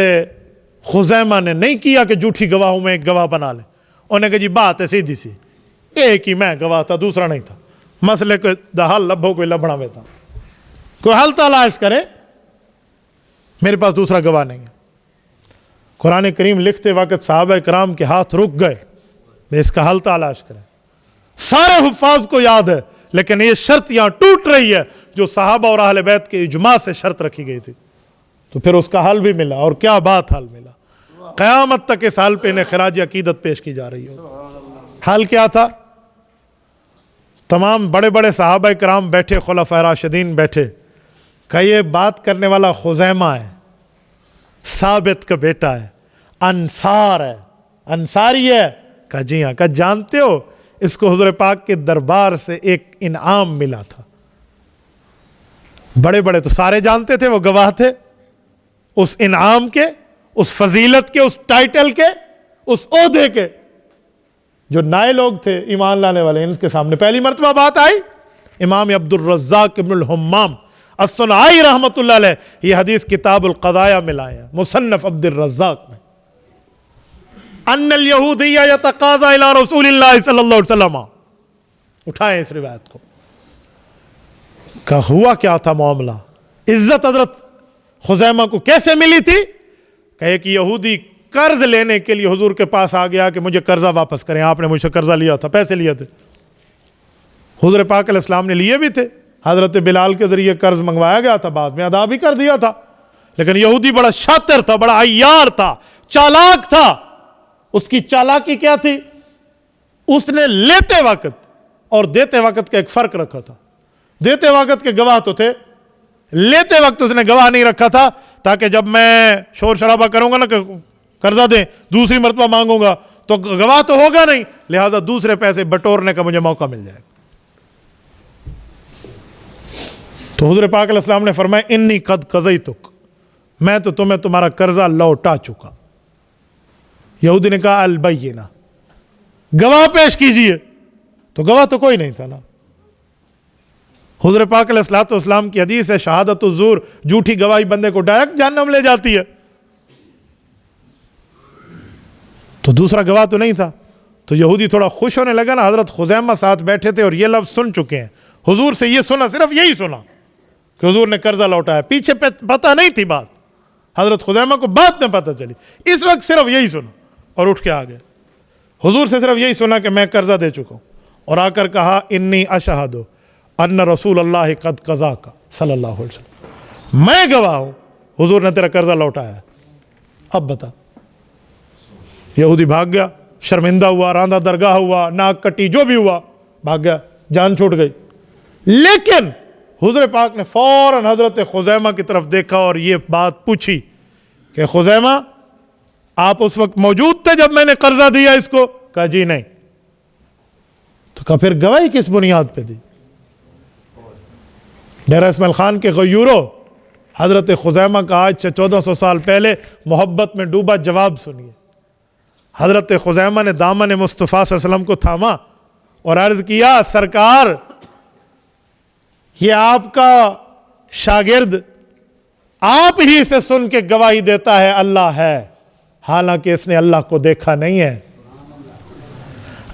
خزیمہ نے نہیں کیا کہ جھوٹی گواہوں میں ایک گواہ بنا لیں. انہوں نے کہا جی بات ہے سیدھی سی، ایک ہی میں گواہ تھا، دوسرا نہیں تھا. مسئلے کو حل لبھو کوئی لبھڑا میں تھا، کوئی حل تلاش کرے، میرے پاس دوسرا گواہ نہیں ہے. قرآن کریم لکھتے وقت صحابہ کرام کے ہاتھ رک گئے، اس کا حل تلاش کریں. سارے حفاظ کو یاد ہے، لیکن یہ شرط یہاں ٹوٹ رہی ہے جو صحابہ اور اہل بیت کے اجماع سے شرط رکھی گئی تھی. تو پھر اس کا حل بھی ملا، اور کیا بات حل ملا. قیامت تک اس حل پہ انہیں خراج عقیدت پیش کی جا رہی ہو. حل کیا تھا؟ تمام بڑے بڑے صحابہ کرام بیٹھے، خلفائے راشدین بیٹھے، کہ یہ بات کرنے والا خزیمہ ہے، ثابت کا بیٹا ہے، انصار ہے، انصاری ہے. کہا جی ہاں. کہا جانتے ہو اس کو حضور پاک کے دربار سے ایک انعام ملا تھا. بڑے بڑے تو سارے جانتے تھے، وہ گواہ تھے اس انعام کے، اس فضیلت کے، اس ٹائٹل کے، اس عہدے کے. جو نئے لوگ تھے ایمان لانے والے، ان کے سامنے پہلی مرتبہ بات آئی. امام عبد الرزاق ابن الحمام الصنعائی رحمۃ اللہ علیہ یہ حدیث کتاب القضایا میں لائے ہیں، مصنف عبد الرزاق میں. ان الیہودی یتقاضی الی رسول اللہ صلی اللہ علیہ وسلم، اٹھائیں اس روایت کو. کہ ہوا کیا تھا معاملہ، عزت حضرت خزیمہ کو کیسے ملی تھی؟ کہ ایک یہودی قرض لینے کے لیے حضور کے پاس آ گیا کہ مجھے قرضہ واپس کریں، آپ نے مجھ سے قرضہ لیا تھا، پیسے لیے تھے۔ حضور پاک علیہ السلام نے لیے بھی تھے، حضرت بلال کے ذریعے قرض منگوایا گیا تھا، بعد میں ادا بھی کر دیا تھا، لیکن یہودی بڑا شاطر تھا، بڑا عیار تھا، چالاک تھا۔ اس کی چالاکی کیا تھی؟ اس نے لیتے وقت اور دیتے وقت کا ایک فرق رکھا تھا۔ دیتے وقت کے گواہ تو تھے، لیتے وقت اس نے گواہ نہیں رکھا تھا، تاکہ جب میں شور شرابہ کروں گا نا کہ قرضہ دیں، دوسری مرتبہ مانگوں گا تو گواہ تو ہوگا نہیں، لہذا دوسرے پیسے بٹورنے کا مجھے موقع مل جائے گا۔ تو حضور پاک علیہ السلام نے فرمایا انی قد قضیتک، میں تو تمہیں تمہارا قرضہ لوٹا چکا۔ یہودی نے کہا البینہ، گواہ پیش کیجئے، تو گواہ تو کوئی نہیں تھا نا۔ حضور پاک علیہ السلام کی حدیث ہے شہادت الزور، جھوٹی گواہی بندے کو ڈائریکٹ جہنم لے جاتی ہے، تو دوسرا گواہ تو نہیں تھا۔ تو یہودی تھوڑا خوش ہونے لگا نا، حضرت خزیمہ ساتھ بیٹھے تھے اور یہ لفظ سن چکے ہیں، حضور سے یہ سنا، صرف یہی سنا کہ حضور نے قرضہ لوٹایا، پیچھے پتہ نہیں تھی بات، حضرت خزیمہ کو بعد میں پتہ چلی، اس وقت صرف یہی سنا اور اٹھ کے آ گئے۔ حضور سے صرف یہی سنا کہ میں قرضہ دے چکا ہوں، اور آ کر کہا انی اشہد ان رسول اللہ قد قضاک صلی اللہ علیہ وسلم، میں گواہ ہوں حضور نے تیرا قرضہ لوٹایا ہے، اب بتا۔ یہودی بھاگ گیا، شرمندہ ہوا، راندہ درگاہ ہوا، ناک کٹی، جو بھی ہوا، بھاگ گیا، جان چھوٹ گئی۔ لیکن حضور پاک نے فوراً حضرت خزیمہ کی طرف دیکھا اور یہ بات پوچھی کہ خزیمہ آپ اس وقت موجود تھے جب میں نے قرضہ دیا اس کو؟ کہا جی نہیں۔ تو کہا پھر گواہی کس بنیاد پہ دی؟ ڈیرہ اسماعیل خان کے غیورو، حضرت خزیمہ کا آج سے 1400 سال پہلے محبت میں ڈوبا جواب سنیے۔ حضرت خزیمہ نے دامن مصطفیٰ صلی اللہ علیہ وسلم کو تھاما اور عرض کیا سرکار یہ آپ کا شاگرد آپ ہی سے سن کے گواہی دیتا ہے اللہ ہے، حالانکہ اس نے اللہ کو دیکھا نہیں ہے۔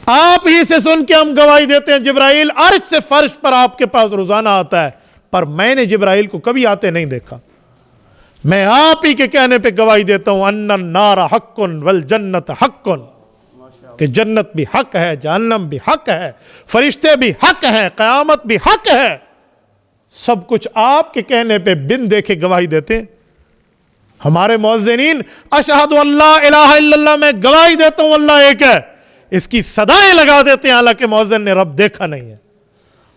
آپ ہی سے سن کے ہم گواہی دیتے ہیں، جبرائیل عرش سے فرش پر آپ کے پاس روزانہ آتا ہے، پر میں نے جبرائیل کو کبھی آتے نہیں دیکھا۔ میں آپ ہی کے کہنے پہ گواہی دیتا ہوں ان النار حق والجنت حق، کہ جنت بھی حق ہے، جہنم بھی حق ہے، فرشتے بھی حق ہیں، قیامت بھی حق ہے، سب کچھ آپ کے کہنے پہ بن دیکھے گواہی دیتے ہیں۔ ہمارے مؤذنین اشہد اللہ الہ الا اللہ، میں گواہی دیتا ہوں اللہ ایک ہے، اس کی صدائیں لگا دیتے ہیں حالانکہ مؤذن نے رب دیکھا نہیں ہے۔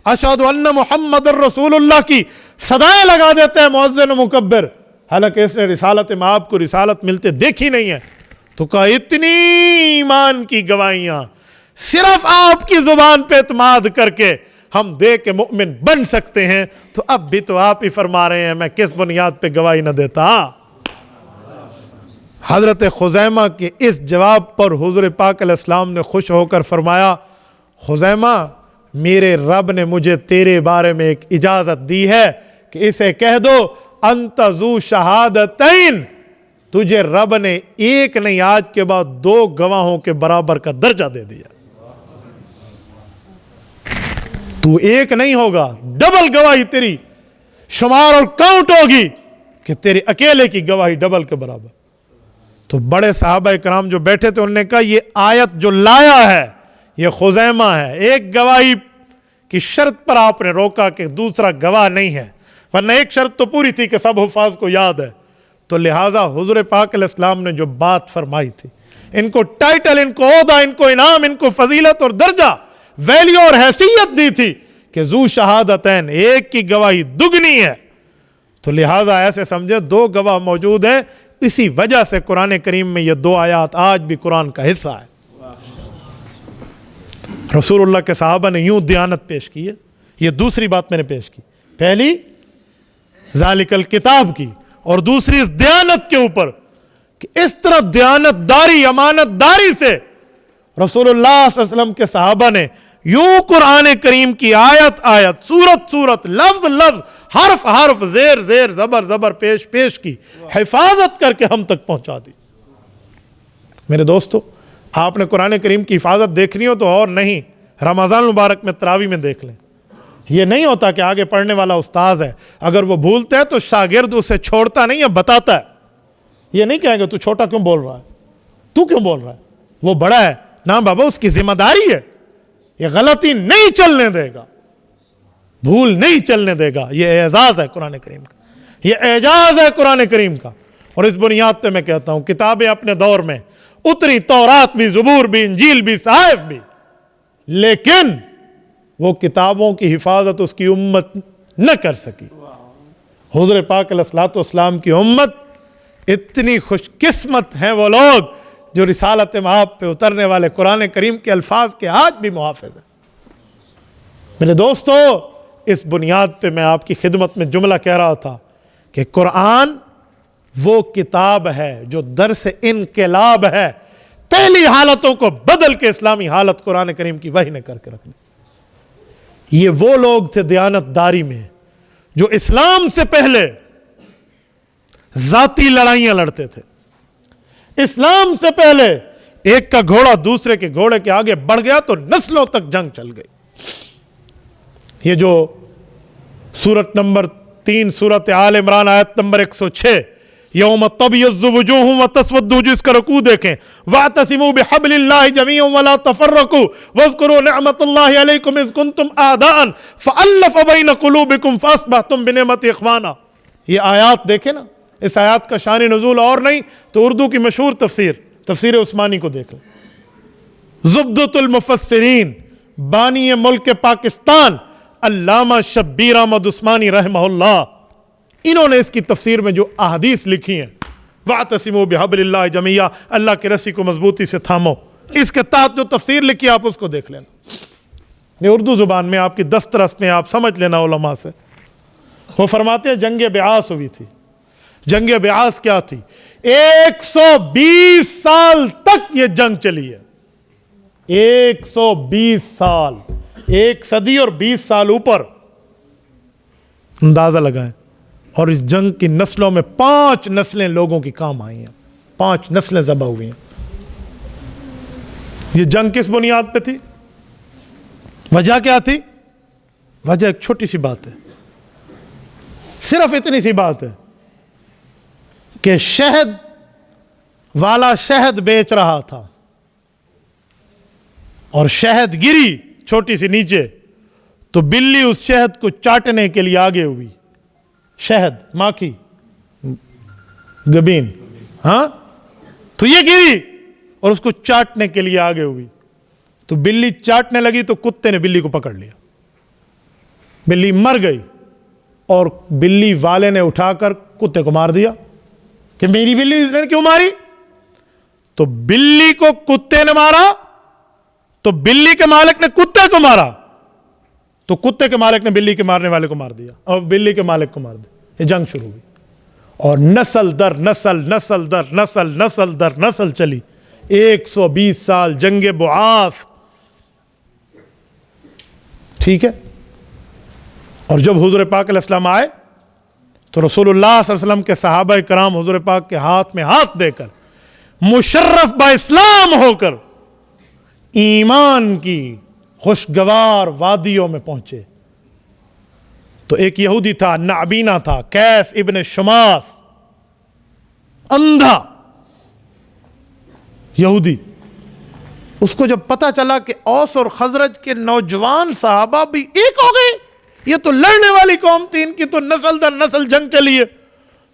اشہد ان محمد الرسول اللہ کی صدائیں لگا دیتے ہیں مؤذن و مکبر، حالانکہ اس نے رسالت مآب کو رسالت ملتے دیکھی نہیں ہے۔ تو کہا اتنی ایمان کی گواہیاں صرف آپ کی زبان پہ اعتماد کر کے ہم دے کے مؤمن بن سکتے ہیں، تو اب بھی تو آپ ہی فرما رہے ہیں میں کس بنیاد پہ گواہی نہ دیتا۔ حضرت خزیمہ کے اس جواب پر حضور پاک علیہ السلام نے خوش ہو کر فرمایا خزیمہ میرے رب نے مجھے تیرے بارے میں ایک اجازت دی ہے کہ اسے کہہ دو انت ذو شہادتین، تجھے رب نے ایک نہیں آج کے بعد 2 گواہوں کے برابر کا درجہ دے دیا۔ تو ایک نہیں ہوگا، ڈبل گواہی تیری شمار اور کاؤنٹ ہوگی کہ تیرے اکیلے کی گواہی ڈبل کے برابر۔ تو بڑے صحابہ کرام جو بیٹھے تھے انہوں نے کہا یہ آیت جو لایا ہے یہ خزیمہ ہے، ایک گواہی کی شرط پر آپ نے روکا کہ دوسرا گواہ نہیں ہے، ورنہ ایک شرط تو پوری تھی کہ سب حفاظ کو یاد ہے۔ تو لہٰذا حضور پاک علیہ السلام نے جو بات فرمائی تھی، ان کو ٹائٹل، ان کو عہدہ، ان کو انعام، ان کو فضیلت اور درجہ، ویلیو اور حیثیت دی تھی کہ ذو شہادتین، ایک کی گواہی دگنی ہے۔ تو لہٰذا ایسے سمجھے 2 گواہ موجود ہیں، اسی وجہ سے قرآن کریم میں یہ 2 آیات آج بھی قرآن کا حصہ ہے۔ رسول اللہ کے صحابہ نے یوں دیانت پیش کی ہے۔ یہ دوسری بات میں نے پیش کی، پہلی ذالک الکتاب کی، اور دوسری اس دیانت کے اوپر کہ اس طرح دیانت داری، امانت داری سے رسول اللہ صلی اللہ علیہ وسلم کے صحابہ نے یوں قرآن کریم کی آیت آیت، سورت سورت، لفظ لفظ، حرف حرف، زیر زیر، زبر زبر پیش کی، حفاظت کر کے ہم تک پہنچا دی۔ میرے دوستو، آپ نے قرآن کریم کی حفاظت دیکھنی ہو تو اور نہیں، رمضان مبارک میں تراویح میں دیکھ لیں۔ یہ نہیں ہوتا کہ آگے پڑھنے والا استاذ ہے، اگر وہ بھولتا ہے تو شاگرد اسے چھوڑتا نہیں ہے، بتاتا ہے۔ یہ نہیں کہیں گے تو چھوٹا کیوں بول رہا ہے، تو کیوں بول رہا ہے؟ وہ بڑا ہے نا بابا، اس کی ذمہ داری ہے، یہ غلطی نہیں چلنے دے گا، بھول نہیں چلنے دے گا. یہ اعزاز ہے قرآن کریم کا، یہ اعجاز ہے قرآن کریم کا. اور اس بنیاد پہ میں کہتا ہوں کتابیں اپنے دور میں اتری، تورات بھی، زبور بھی، انجیل بھی، صحائف بھی، لیکن وہ کتابوں کی حفاظت اس کی امت نہ کر سکی. حضور پاک علیہ الصلوۃ والسلام کی امت اتنی خوش قسمت ہیں وہ لوگ جو رسالت مآب پہ اترنے والے قرآن کریم کے الفاظ کے آج بھی محافظ ہیں. میرے دوستو، اس بنیاد پہ میں آپ کی خدمت میں جملہ کہہ رہا تھا کہ قرآن وہ کتاب ہے جو درس انقلاب ہے. پہلی حالتوں کو بدل کے اسلامی حالت قرآن کریم کی وحی نے کر کے رکھ دی. یہ وہ لوگ تھے دیانت داری میں جو اسلام سے پہلے ذاتی لڑائیاں لڑتے تھے. اسلام سے پہلے ایک کا گھوڑا دوسرے کے گھوڑے کے آگے بڑھ گیا تو نسلوں تک جنگ چل گئی. یہ جو سورت نمبر 3 سورت آل عمران آیت نمبر 106 یوم تبیض وجوہ وتسود وجوہ، اس کا رکوع دیکھیں. واعتصموا بحبل اللہ جميعا ولا تفرقوا واذکروا نعمت اللہ علیکم اذ کنتم اعداء فالف بین قلوبکم فاصبحتم بنعمتہ اخوانا. یہ آیات دیکھیں نا، اس آیات کا شان نزول اور نہیں تو اردو کی مشہور تفسیر عثمانی کو دیکھ لیں. زبدۃ المفسرین، بانی ملک پاکستان علامہ شبیر احمد عثمانی رحمہ اللہ، انہوں نے اس کی تفسیر میں جو احادیث لکھی ہیں، وَاعْتَصِمُوا بِحَبْلِ اللَّهِ جَمِيعًا، اللہ کی رسی کو مضبوطی سے تھامو، اس کے تحت جو تفسیر لکھی آپ اس کو دیکھ لینا. یہ اردو زبان میں آپ کی دسترس میں آپ سمجھ لینا علماء سے. وہ فرماتے ہیں جنگ بعاث ہوئی تھی. جنگ بعاث کیا تھی؟ 120 سال تک یہ جنگ چلی ہے. 120 سال، 1 صدی اور 20 سال اوپر. اندازہ لگائیں. اور اس جنگ کی نسلوں میں 5 نسلیں لوگوں کی کام آئی ہیں، 5 نسلیں ذبح ہوئی ہیں. یہ جنگ کس بنیاد پہ تھی؟ وجہ کیا تھی؟ وجہ ایک چھوٹی سی بات ہے، صرف اتنی سی بات ہے کہ شہد والا شہد بیچ رہا تھا اور شہد گری چھوٹی سی نیچے تو بلی اس شہد کو چاٹنے کے لیے آگے ہوئی. شہد، ماکھی، گبین، ہاں، تو یہ گری اور اس کو چاٹنے کے لیے آگے ہوئی. تو بلی چاٹنے لگی تو کتے نے بلی کو پکڑ لیا، بلی مر گئی اور بلی والے نے اٹھا کر کتے کو مار دیا کہ میری بلی اس نے کیوں ماری؟ تو بلی کو کتے نے مارا تو بلی کے مالک نے کتے کو مارا تو کتے کے مالک نے بلی کے مارنے والے کو مار دیا اور بلی کے مالک کو مار دیا. یہ جنگ شروع ہوئی اور نسل در نسل، نسل در نسل، نسل در نسل چلی. 120 سال جنگ بعاث. ٹھیک ہے. اور جب حضور پاک علیہ السلام آئے تو رسول اللہ صلی اللہ علیہ وسلم کے صحابہ کرام حضور پاک کے ہاتھ میں ہاتھ دے کر مشرف با اسلام ہو کر ایمان کی خوشگوار وادیوں میں پہنچے. تو ایک یہودی تھا، نابینا تھا، قیس ابن شماس، اندھا یہودی. اس کو جب پتا چلا کہ اوس اور خزرج کے نوجوان صحابہ بھی ایک ہو گئے، یہ تو لڑنے والی قوم تھی، ان کی تو نسل در نسل جنگ چلی ہے،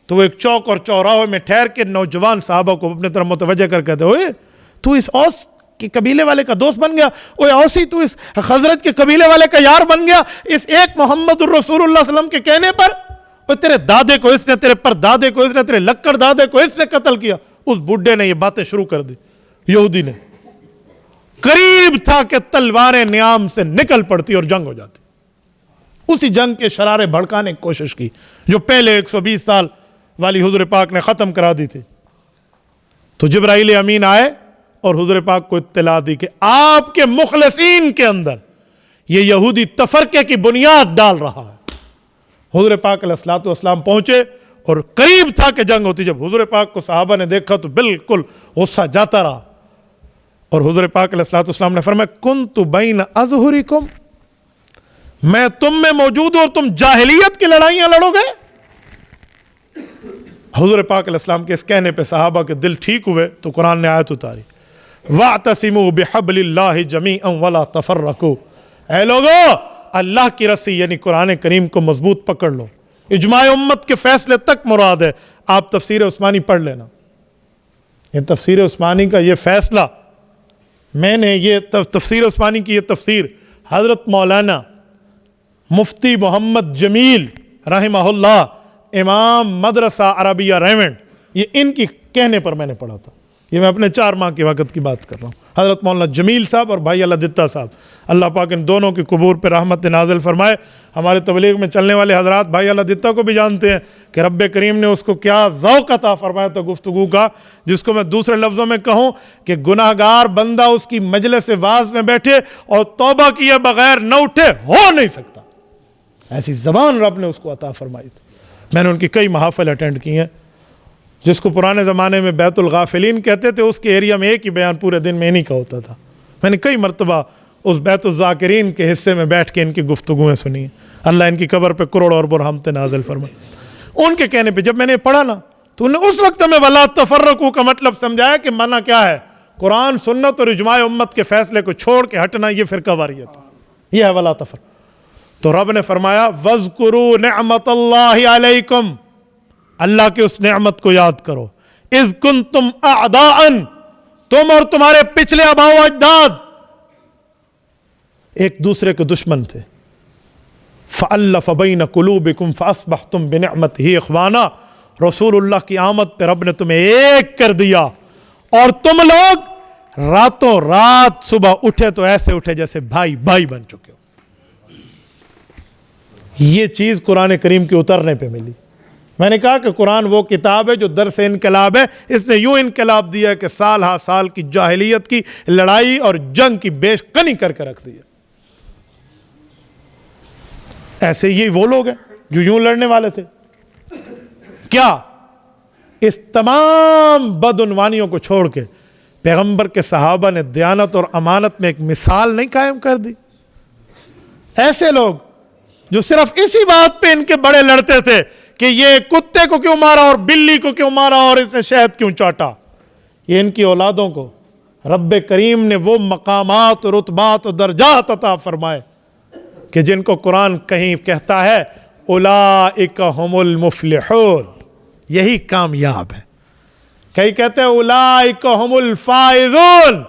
تو وہ ایک چوک اور چوراہے میں ٹھہر کے نوجوان صحابہ کو اپنے طرف متوجہ کر کہتے ہوئے، تو اس اوس کے قبیلے والے کا دوست بن گیا، اوے اوسی تو اس خزرج کے قبیلے والے کا یار بن گیا اس ایک محمد الرسول اللہ صلی اللہ علیہ وسلم کے کہنے پر. اور تیرے دادے کو اس نے، تیرے پر دادے کو اس نے، تیرے لکڑ دادے کو اس نے قتل کیا. اس بڈھے نے یہ باتیں شروع کر دی. یہودی نے قریب تھا کہ تلواریں نیام سے نکل پڑتی اور جنگ ہو جاتی. اسی جنگ کے شرارے بھڑکانے کی کوشش کی جو پہلے 120 سال والی حضور پاک نے ختم کرا دی تھی. تو جبرائیل امین آئے اور حضور پاک کو اطلاع دی کہ آپ کے مخلصین کے اندر یہ یہودی تفرقے کی بنیاد ڈال رہا ہے. حضور پاک علیہ الصلوۃ والسلام پہنچے اور قریب تھا کہ جنگ ہوتی. جب حضور پاک کو صحابہ نے دیکھا تو بالکل غصہ جاتا رہا اور حضور پاک علیہ الصلوۃ والسلام نے فرمایا کنت بین اظہرکم، میں تم میں موجود ہوں اور تم جاہلیت کی لڑائیاں لڑو گے. حضور پاک علیہ السلام کے اس کہنے پہ صحابہ کے دل ٹھیک ہوئے تو قرآن نے آیت اتاری، وَاعْتَصِمُوا بِحَبْلِ اللَّهِ جَمِيعًا وَلَا تَفَرَّقُوا، اے لوگو اللہ کی رسی یعنی قرآن کریم کو مضبوط پکڑ لو۔ اجماع امت کے فیصلے تک مراد ہے۔ آپ تفسیر عثمانی پڑھ لینا، یہ تفسیر عثمانی کا یہ فیصلہ، میں نے یہ تفسیر عثمانی کی یہ تفسیر حضرت مولانا مفتی محمد جمیل رحمہ اللہ امام مدرسہ عربیہ ریونڈ، یہ ان کی کہنے پر میں نے پڑھا تھا، یہ میں اپنے 4 ماہ کے وقت کی بات کر رہا ہوں۔ حضرت مولانا جمیل صاحب اور بھائی اللہ دتہ صاحب، اللہ پاک ان دونوں کی قبور پہ رحمت نازل فرمائے۔ ہمارے تبلیغ میں چلنے والے حضرات بھائی اللہ دتہ کو بھی جانتے ہیں کہ رب کریم نے اس کو کیا ذوق عطا فرمایا تھا گفتگو کا، جس کو میں دوسرے لفظوں میں کہوں کہ گناہگار بندہ اس کی مجلس واعظ میں بیٹھے اور توبہ کیے بغیر نہ اٹھے ہو نہیں سکتا، ایسی زبان رب نے اس کو عطا فرمائی تھی۔ میں نے ان کی کئی محافل اٹینڈ کی ہیں، جس کو پرانے زمانے میں بیت الغافلین کہتے تھے، اس کے ایریا میں ایک ہی بیان پورے دن میں انہی کا ہوتا تھا۔ میں نے کئی مرتبہ اس بیت الذاکرین کے حصے میں بیٹھ کے ان کی گفتگویں سنی ہیں، اللہ ان کی قبر پہ کروڑ اور برحمت نازل فرمائے۔ ان کے کہنے پہ جب میں نے پڑھا نا تو انہوں نے اس وقت میں وَلَا تَفَرَّقُوا کا مطلب سمجھایا کہ منع کیا ہے، قرآن سنت اور اجماع امت کے فیصلے کو چھوڑ کے ہٹنا، یہ فرقہ واریت ہے، یہ ہے وَلَا تَفَرَّقُوا۔ تو رب نے فرمایا وَاذْكُرُوا نِعْمَةَ اللَّهِ عَلَيْكُمْ، اللہ کے اس نعمت کو یاد کرو، اِذْ كُنْتُمْ أَعْدَاءً، تم اور تمہارے پچھلے آباء و اجداد ایک دوسرے کے دشمن تھے، فَأَلَّفَ بَيْنَ قُلُوبِكُمْ فَأَصْبَحْتُمْ بِنِعْمَتِهِ إِخْوَانًا، رسول اللہ کی آمد پہ رب نے تمہیں ایک کر دیا اور تم لوگ راتوں رات صبح اٹھے تو ایسے اٹھے جیسے بھائی بھائی بن چکے ہو۔ یہ چیز قرآن کریم کے اترنے پہ ملی۔ میں نے کہا کہ قرآن وہ کتاب ہے جو درس انقلاب ہے، اس نے یوں انقلاب دیا کہ سال ہا سال کی جاہلیت کی لڑائی اور جنگ کی بیش کنی کر کے رکھ دیا۔ ایسے یہ وہ لوگ ہیں جو یوں لڑنے والے تھے، کیا اس تمام بدعنوانیوں کو چھوڑ کے پیغمبر کے صحابہ نے دیانت اور امانت میں ایک مثال نہیں قائم کر دی؟ ایسے لوگ جو صرف اسی بات پہ ان کے بڑے لڑتے تھے کہ یہ کتے کو کیوں مارا اور بلی کو کیوں مارا اور اس نے شہد کیوں چاٹا، یہ ان کی اولادوں کو رب کریم نے وہ مقامات اور رتبات اور درجات عطا فرمائے کہ جن کو قرآن کہیں کہتا ہے اولئک هم المفلحون، یہی کامیاب ہے، کہیں کہتے ہیں اولئک هم الفائزون،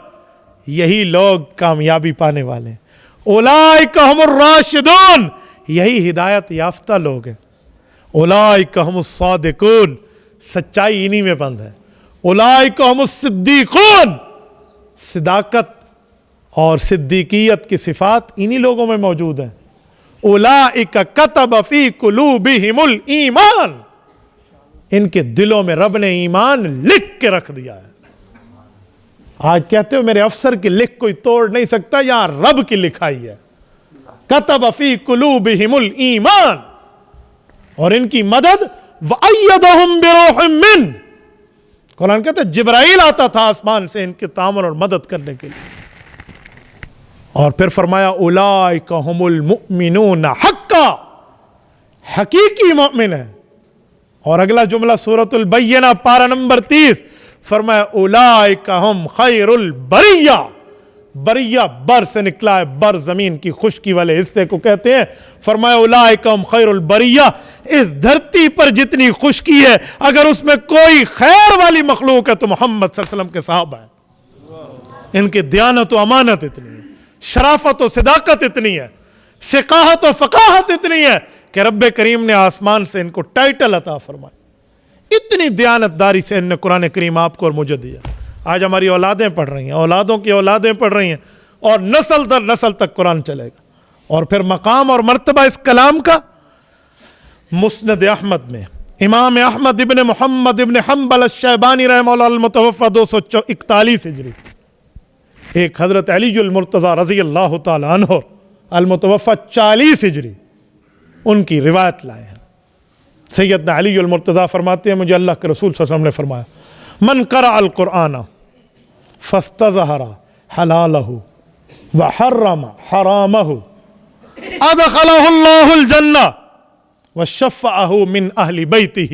یہی لوگ کامیابی پانے والے ہیں، اولئک هم الراشدون، یہی ہدایت یافتہ لوگ ہیں، اولئک هم الصادقون، سچائی انہی میں بند ہے، اولئک هم الصدیقون، صداقت اور صدیقیت کی صفات انہی لوگوں میں موجود ہیں، اولئک کتب فی قلوبہم الایمان، ان کے دلوں میں رب نے ایمان لکھ کے رکھ دیا ہے۔ آج کہتے ہو میرے افسر کی لکھ کوئی توڑ نہیں سکتا، یہاں رب کی لکھائی ہے، کتب فی قلوبہم الایمان، اور ان کی مدد وَأَيَّدَهُمْ بِرُوحٍ مِّنْ، قرآن کہتا ہے جبرائیل آتا تھا آسمان سے ان کے تعاون اور مدد کرنے کے لیے، اور پھر فرمایا اولئک هم المؤمنون حقا، حقیقی مومن ہے۔ اور اگلا جملہ سورۃ البینہ پارہ نمبر 30 فرمایا اولئک هم خیر البریہ، بریہ بر سے نکلا ہے، بر زمین کی خشکی والے حصے کو کہتے ہیں، فرمایا اولئک هم خیر البریہ، اس دھرتی پر جتنی خشکی ہے اگر اس میں کوئی خیر والی مخلوق ہے تو محمد صلی اللہ علیہ وسلم کے صحابہ ہیں، ان کی دیانت و امانت اتنی ہے، شرافت و صداقت اتنی ہے، ثقاہت و فقاہت اتنی ہے کہ رب کریم نے آسمان سے ان کو ٹائٹل عطا فرمایا، اتنی دیانت داری سے ان نے قرآن کریم آپ کو اور مجھے دیا۔ آج ہماری اولادیں پڑھ رہی ہیں، اولادوں کی اولادیں پڑھ رہی ہیں، اور نسل در نسل تک قرآن چلے گا۔ اور پھر مقام اور مرتبہ اس کلام کا، مسند احمد میں امام احمد ابن محمد ابن حنبل الشیبانی رحمہ اللہ المتوفی 241 ہجری، ایک حضرت علی المرتضی رضی اللہ تعالی عنہ المتوفی 40 ہجری، ان کی روایت لائے ہیں۔ سیدنا علی المرتضی فرماتے ہیں مجھے اللہ کے رسول صلی اللہ علیہ وسلم نے فرمایا من قرأ القرآن فاستظہر حلالہ وحرم حرامہ ادخلہ اللہ الجنہ وشفعہ من اہل بیتہ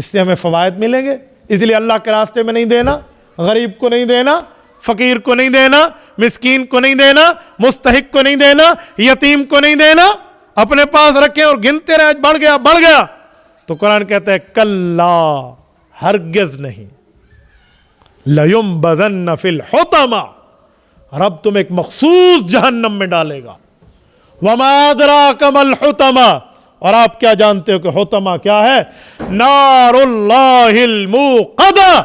اس سے ہمیں فوائد ملیں گے. اس لیے اللہ کے راستے میں نہیں دینا, غریب کو نہیں دینا, فقیر کو نہیں دینا, مسکین کو نہیں دینا, مستحق کو نہیں دینا, یتیم کو نہیں دینا, اپنے پاس رکھیں اور گنتے رہے, بڑھ گیا بڑھ گیا. تو قرآن کہتا ہے کلا, ہرگز نہیں, لَيُنبَذَنَّ فِي الْحُطَمَةِ, رب تم ایک مخصوص جہنم میں ڈالے گا. وَمَا أَدْرَاكَ مَا الْحُطَمَةُ, اور آپ کیا جانتے ہو کہ حطمہ کیا ہے؟ نار اللہ الموقدہ,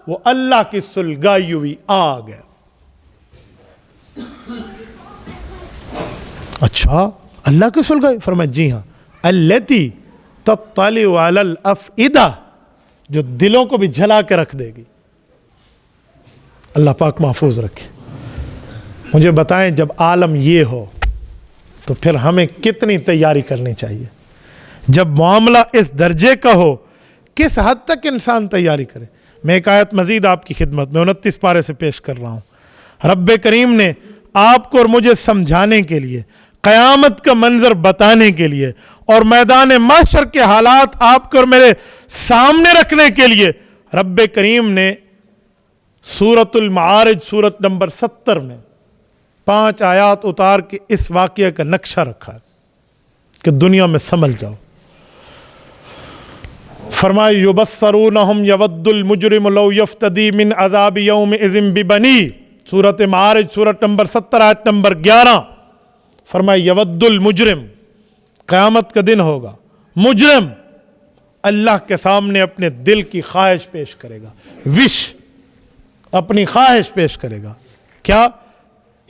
وہ اللہ کی سلگائی ہوئی آگ ہے. اچھا اللہ کی سلگائی؟ فرمایا جی ہاں, التی تطلع علی الافئدہ, جو دلوں کو بھی جلا کے رکھ دے گی. اللہ پاک محفوظ رکھے. مجھے بتائیں جب عالم یہ ہو تو پھر ہمیں کتنی تیاری کرنی چاہیے؟ جب معاملہ اس درجے کا ہو کس حد تک انسان تیاری کرے؟ میں ایک آیت مزید آپ کی خدمت میں 29 پارے سے پیش کر رہا ہوں. رب کریم نے آپ کو اور مجھے سمجھانے کے لیے, قیامت کا منظر بتانے کے لیے, اور میدان محشر کے حالات آپ کو اور میرے سامنے رکھنے کے لیے, رب کریم نے سورۃ المعارج سورت نمبر 70 میں 5 آیات اتار کے اس واقعے کا نقشہ رکھا ہے کہ دنیا میں سنبھل جاؤ. فرمائے یبصرونہم یود المجرم لو یفتدی من عذاب یومئذ ببنی, سورت معارج سورت نمبر 70 آیت نمبر 11. فرمائے یود المجرم, قیامت کا دن ہوگا, مجرم اللہ کے سامنے اپنے دل کی خواہش پیش کرے گا, وش, اپنی خواہش پیش کرے گا. کیا؟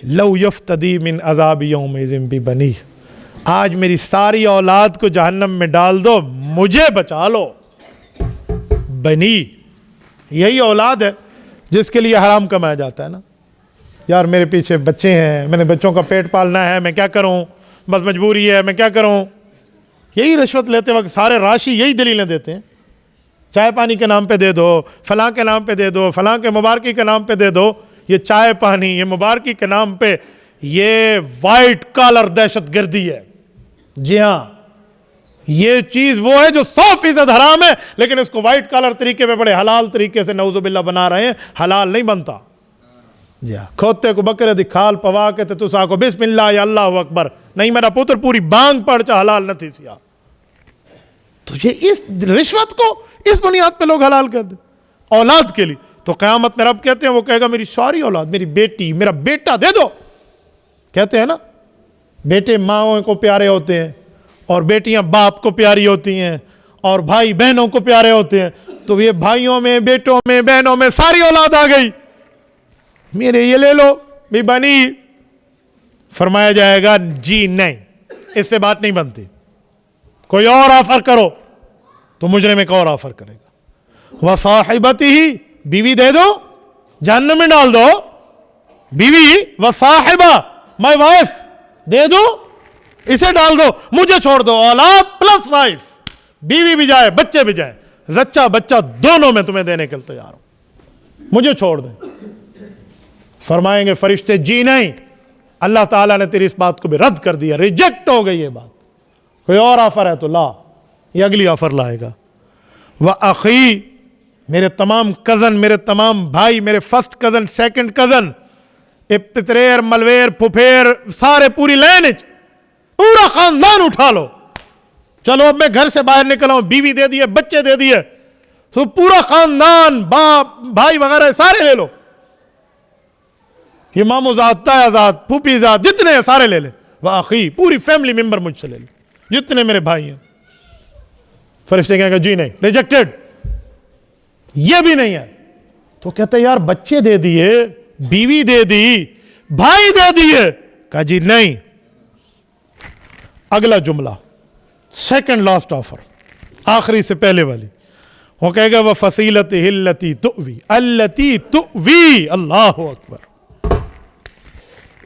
لو یفتدی من عذاب یومئذ ببنی, آج میری ساری اولاد کو جہنم میں ڈال دو, مجھے بچا لو. بنی, یہی اولاد ہے جس کے لیے حرام کمایا جاتا ہے نا. یار میرے پیچھے بچے ہیں, میں نے بچوں کا پیٹ پالنا ہے, میں کیا کروں, بس مجبوری ہے, میں کیا کروں. یہی رشوت لیتے وقت سارے راشی یہی دلیلیں دیتے ہیں. چائے پانی کے نام پہ دے دو, فلاں کے نام پہ دے دو, فلاں کے مبارکی کے نام پہ دے دو. یہ چائے پانی, یہ مبارکی کے نام پہ, یہ وائٹ کالر دہشت گردی ہے. جی ہاں, یہ چیز وہ ہے جو 100% حرام ہے, لیکن اس کو وائٹ کالر طریقے پہ بڑے حلال طریقے سے نعوذ باللہ بنا رہے ہیں. حلال نہیں بنتا. جی ہاں, کھوتے کو بکرے دی کھال پوا کے تے تسا کو بسم اللہ یا اللہ اکبر, نہیں میرا پتر پوری بانگ پڑ چا حلال نہ تھی سیا. تو یہ اس رشوت کو اس بنیاد پہ لوگ حلال کر دیں اولاد کے لیے. تو قیامت میں رب کہتے ہیں, وہ کہے گا میری ساری اولاد, میری بیٹی, میرا بیٹا دے دو. کہتے ہیں نا بیٹے ماں کو پیارے ہوتے ہیں, اور بیٹیاں باپ کو پیاری ہوتی ہیں, اور بھائی بہنوں کو پیارے ہوتے ہیں. تو یہ بھائیوں میں, بیٹوں میں, بہنوں میں ساری اولاد آ گئی, میرے یہ لے لو بھی بنی. فرمایا جائے گا جی نہیں, اس سے بات نہیں بنتی, کوئی اور آفر کرو. تو مجرم ایک اور آفر کرے گا. وصاحبتہ, بیوی دے دو, جہنم میں ڈال دو. بیوی, وصاحبہ, مائی وائف دے دو, اسے ڈال دو, مجھے چھوڑ دو. اولاد پلس وائف, بیوی بھی جائے, بچے بھی جائیں, زچہ بچہ دونوں میں تمہیں دینے کے لیے تیار ہوں, مجھے چھوڑ دیں. فرمائیں گے فرشتے جی نہیں, اللہ تعالیٰ نے تیری اس بات کو بھی رد کر دیا, ریجیکٹ ہو گئی یہ بات. کوئی اور آفر ہے تو لا, یہ اگلی آفر لائے گا. وَأَخِي, میرے تمام کزن, میرے تمام بھائی, میرے فرسٹ کزن, سیکنڈ کزن, پتریر, ملویر, پھپھیر, سارے پوری لینج, پورا خاندان اٹھا لو. چلو اب میں گھر سے باہر نکلا ہوں, بیوی دے دیے, بچے دے دیے, تو پورا خاندان, باپ بھائی وغیرہ سارے لے لو. یہ مامو ذات, تایا ذات, پھوپھی ذات, جتنے ہیں سارے لے لے. وَأَخِي, پوری فیملی ممبر مجھ سے لے لے, جتنے میرے بھائی ہیں. فرشتے کہیں گے جی نہیں, ریجیکٹڈ, یہ بھی نہیں ہے. تو کہتے یار بچے دے دیے, بیوی دے دی, بھائی دے دیے. کہا جی نہیں. اگلا جملہ, سیکنڈ لاسٹ آفر, آخری سے پہلے والی, وہ کہے گا وَفَصِيلَتِهِ الَّتِي تُؤْوِي, الَّتِي تُؤْوِي, اللہ اکبر.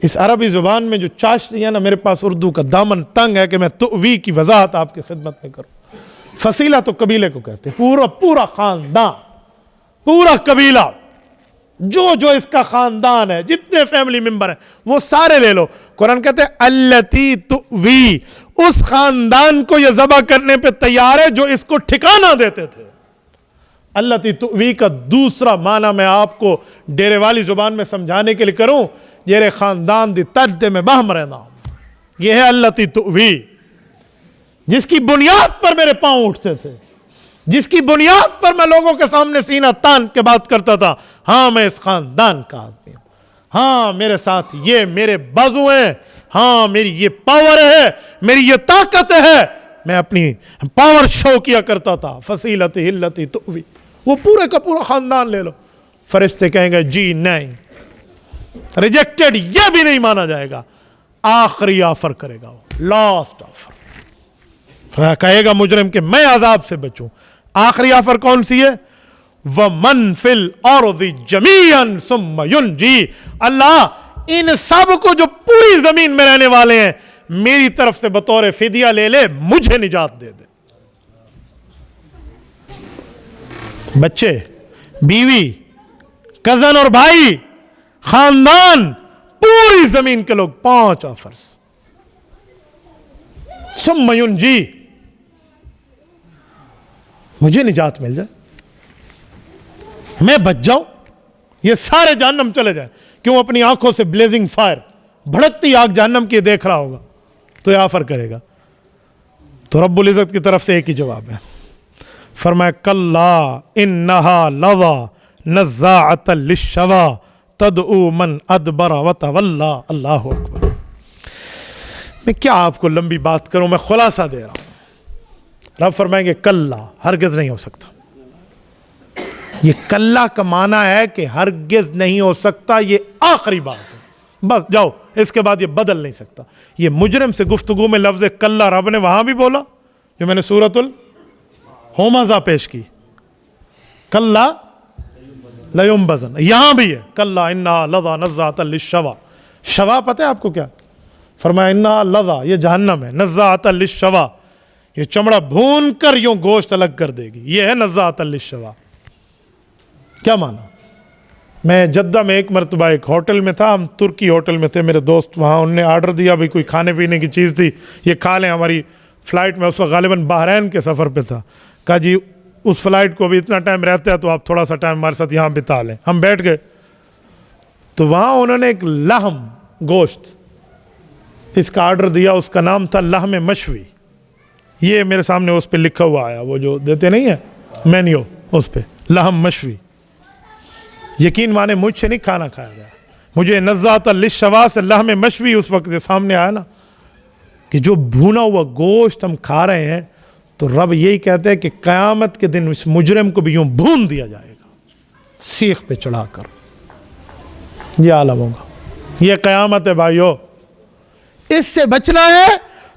اس عربی زبان میں جو چاشنی ہے نا, میرے پاس اردو کا دامن تنگ ہے کہ میں تؤوی کی وضاحت آپ کی خدمت میں کروں. فصیلہ تو قبیلے کو کہتے ہیں, پورا خاندان, پورا قبیلہ, جو اس کا خاندان ہے, جتنے فیملی ممبر ہیں وہ سارے لے لو. قرآن کہتے ہیں التی تؤوی, اس خاندان کو یہ ذبح کرنے پہ تیار ہے جو اس کو ٹھکانہ دیتے تھے. التی تؤوی کا دوسرا معنی میں آپ کو ڈیرے والی زبان میں سمجھانے کے لیے کروں، میرے خاندان دی تجدے میں بہم رہنا، یہ ہے التی تؤوی، جس کی بنیاد پر میرے پاؤں اٹھتے تھے، جس کی بنیاد پر میں لوگوں کے سامنے سینہ تان کے بات کرتا تھا، ہاں میں اس خاندان کا آدمی ہوں، ہاں میرے ساتھ یہ میرے بازو ہیں، ہاں میری یہ پاور ہے، میری یہ طاقت ہے، میں اپنی پاور شو کیا کرتا تھا، فصیلتی التی تؤوی، وہ پورے کا پورا خاندان لے لو، فرشتے کہیں گے جی نہیں، ریجیکٹڈ، یہ بھی نہیں مانا جائے گا، آخری آفر کرے گا وہ، لاسٹ آفر، کہے گا مجرم کہ میں عذاب سے بچوں، آخری آفر کون سی ہے؟ وَمَنْ فِي الْأَرْضِ جَمِيعًا ثُمَّ يُنْجِي، اللہ ان سب کو جو پوری زمین میں رہنے والے ہیں میری طرف سے بطور فدیہ لے لے، مجھے نجات دے دے، بچے، بیوی، کزن اور بھائی، خاندان، پوری زمین کے لوگ، 5 آفرز، ثم ينجی، مجھے نجات مل جائے، میں بچ جاؤں، یہ سارے جہنم چلے جائیں، کیوں؟ اپنی آنکھوں سے بلیزنگ فائر، بھڑکتی آگ جہنم کی دیکھ رہا ہوگا تو یہ آفر کرے گا، تو رب العزت کی طرف سے ایک ہی جواب ہے، فرمایا کلا انہا لظا نزاعۃ للشوا تدعو من ادبر وتولی، اللہ اکبر۔ میں کیا آپ کو لمبی بات کروں، میں خلاصہ دے رہا ہوں، رب فرمائیں گے کلا، ہرگز نہیں ہو سکتا، یہ کلا کا معنی ہے کہ ہرگز نہیں ہو سکتا، یہ آخری بات ہے، بس جاؤ، اس کے بعد یہ بدل نہیں سکتا۔ یہ مجرم سے گفتگو میں لفظ کلا رب نے وہاں بھی بولا جو میں نے سورۃ الہمزہ پیش کی، کلا لیمبذن، یہاں بھی ہے کلا انہا لظا نزاعۃ للشوا، شوا پتہ ہے آپ کو کیا؟ فرمایا انہا لظا، یہ جہنم ہے، نزاعۃ للشوا، یہ چمڑا بھون کر یوں گوشت الگ کر دے گی، یہ ہے نزاعۃ للشوا۔ کیا مانا؟ میں جدہ میں ایک مرتبہ ایک ہوٹل میں تھا، ہم ترکی ہوٹل میں تھے، میرے دوست وہاں، انہوں نے آرڈر دیا بھی کوئی کھانے پینے کی چیز تھی، یہ کھا لیں، ہماری فلائٹ میں اس وقت غالباً بحرین کے سفر پہ تھا، کہا جی اس فلائٹ کو ابھی اتنا ٹائم رہتا ہے تو آپ تھوڑا سا ٹائم ہمارے ساتھ یہاں بتا لیں، ہم بیٹھ گئے، تو وہاں انہوں نے ایک لحم گوشت اس کا آرڈر دیا، اس کا نام تھا لحم مشوی، یہ میرے سامنے اس پہ لکھا ہوا آیا، وہ جو دیتے نہیں ہے مینیو، اس پہ لحم مشوی، یقین مانے مجھ سے نہیں کھانا کھایا گیا، مجھے نزاعۃ للشوا سے لحم مشوی اس وقت سامنے آیا نا، کہ جو بھونا ہوا گوشت ہم کھا رہے ہیں، تو رب یہی کہتے ہیں کہ قیامت کے دن اس مجرم کو بھی یوں بھون دیا جائے گا سیخ پہ چڑھا کر، یہ عالم ہوگا، یہ قیامت ہے بھائیو، اس سے بچنا ہے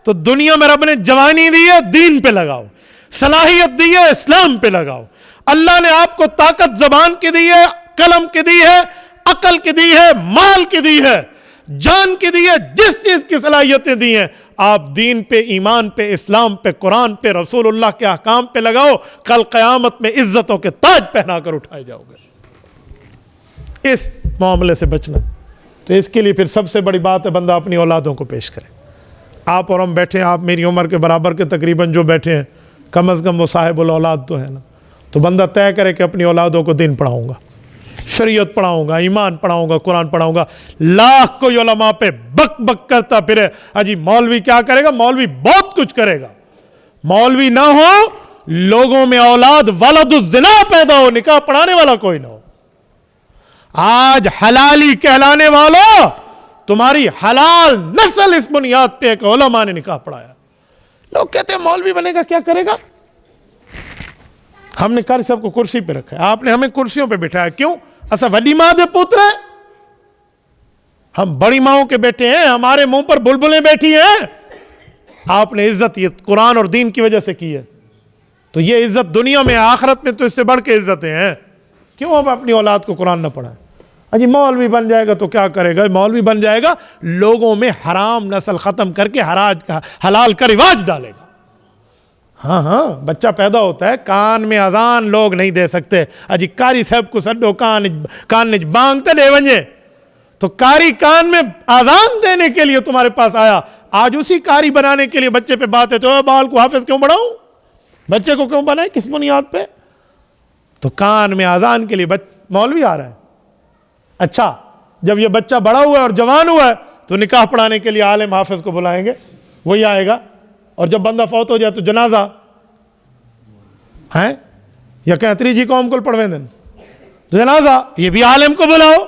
تو دنیا میں رب نے جوانی دی ہے، دین پہ لگاؤ، صلاحیت دی ہے، اسلام پہ لگاؤ، اللہ نے آپ کو طاقت زبان کی دی ہے، قلم کی دی ہے، عقل کی دی ہے، مال کی دی ہے، جان کی دی ہے، جس چیز کی صلاحیتیں دی ہیں، آپ دین پہ، ایمان پہ، اسلام پہ، قرآن پہ، رسول اللہ کے احکام پہ لگاؤ، کل قیامت میں عزتوں کے تاج پہنا کر اٹھائے جاؤ گے۔ اس معاملے سے بچنا، تو اس کے لیے پھر سب سے بڑی بات ہے بندہ اپنی اولادوں کو پیش کرے۔ آپ اور ہم بیٹھے ہیں، آپ میری عمر کے برابر کے تقریباً جو بیٹھے ہیں، کم از کم وہ صاحب الاولاد تو ہے نا، تو بندہ طے کرے کہ اپنی اولادوں کو دین پڑھاؤں گا، شریعت پڑھاؤں گا، ایمان پڑھاؤں گا، قرآن پڑھاؤں گا۔ لاکھ کوئی علماء پہ بک بک کرتا پھرے، اجی مولوی کیا کرے گا؟ مولوی بہت کچھ کرے گا، مولوی نہ ہو، لوگوں میں اولاد ولد الزنا پیدا ہو، نکاح پڑھانے والا کوئی نہ ہو۔ آج حلالی کہلانے والوں، تمہاری حلال نسل اس بنیاد پہ ایک علماء نے نکاح پڑھایا۔ لوگ کہتے ہیں مولوی بنے گا، کیا کرے گا؟ ہم نے کل سب کو کرسی پہ رکھا ہے، آپ نے ہمیں کرسیوں پہ بٹھایا، کیوں؟ ایسا ولی ماں دے پوتر ہے، ہم بڑی ماؤں کے بیٹے ہیں، ہمارے منہ پر بلبلیں بیٹھی ہیں، آپ نے عزت یہ قرآن اور دین کی وجہ سے کی ہے، تو یہ عزت دنیا میں، آخرت میں تو اس سے بڑھ کے عزتیں ہیں۔ کیوں ہم اپنی اولاد کو قرآن نہ پڑھائیں؟ اجی مولوی بن جائے گا تو کیا کرے گا؟ مولوی بن جائے گا، لوگوں میں حرام نسل ختم کر کے حلال کا رواج ڈالے گا۔ ہاں بچہ پیدا ہوتا ہے، کان میں اذان لوگ نہیں دے سکتے، اجی کاری صاحب کو سڈو کان نج بانگتے لے ونجے، تو کاری کان میں اذان دینے کے لیے تمہارے پاس آیا، آج اسی کاری بنانے کے لیے بچے پہ بات ہے، تو بال کو حافظ کیوں بڑھاؤں؟ بچے کو کیوں بنائے؟ کس بنیاد پہ؟ تو کان میں اذان کے لیے مولوی آ رہا ہے. اچھا جب یہ بچہ بڑا ہوا ہے اور جوان ہوا ہے تو نکاح پڑھانے کے لیے عالم حافظ کو بلائیں گے, وہی آئے گا. اور جب بندہ فوت ہو جائے تو جنازہ ہے یا کہتری جی قوم کو پڑھویں دن جنازہ, یہ بھی عالم کو بلاؤ.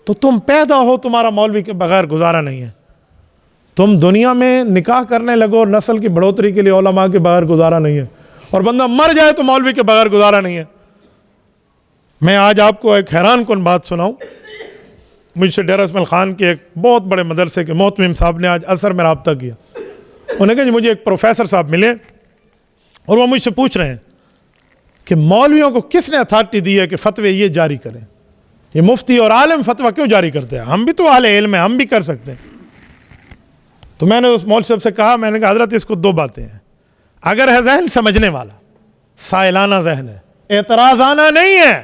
تو تم پیدا ہو, تمہارا مولوی کے بغیر گزارا نہیں ہے. تم دنیا میں نکاح کرنے لگو نسل کی بڑھوتری کے لیے, علماء کے بغیر گزارا نہیں ہے. اور بندہ مر جائے تو مولوی کے بغیر گزارا نہیں ہے. میں آج آپ کو ایک حیران کن بات سناؤں. مجھ سے ڈیرہ اسماعیل خان کے ایک بہت بڑے مدرسے کے محتمم صاحب نے آج عصر میں رابطہ کیا. انہوں نے کہا جی مجھے ایک پروفیسر صاحب ملے اور وہ مجھ سے پوچھ رہے ہیں کہ مولویوں کو کس نے اتھارٹی دی ہے کہ فتوے یہ جاری کریں, یہ مفتی اور عالم فتویٰ کیوں جاری کرتے ہیں, ہم بھی تو اہل علم ہیں, ہم بھی کر سکتے ہیں. تو میں نے اس مولوی صاحب سے کہا, میں نے کہا حضرت اس کو دو باتیں ہیں, اگر ہے ذہن سمجھنے والا, سائلانہ ذہن ہے, اعتراضانہ نہیں ہے,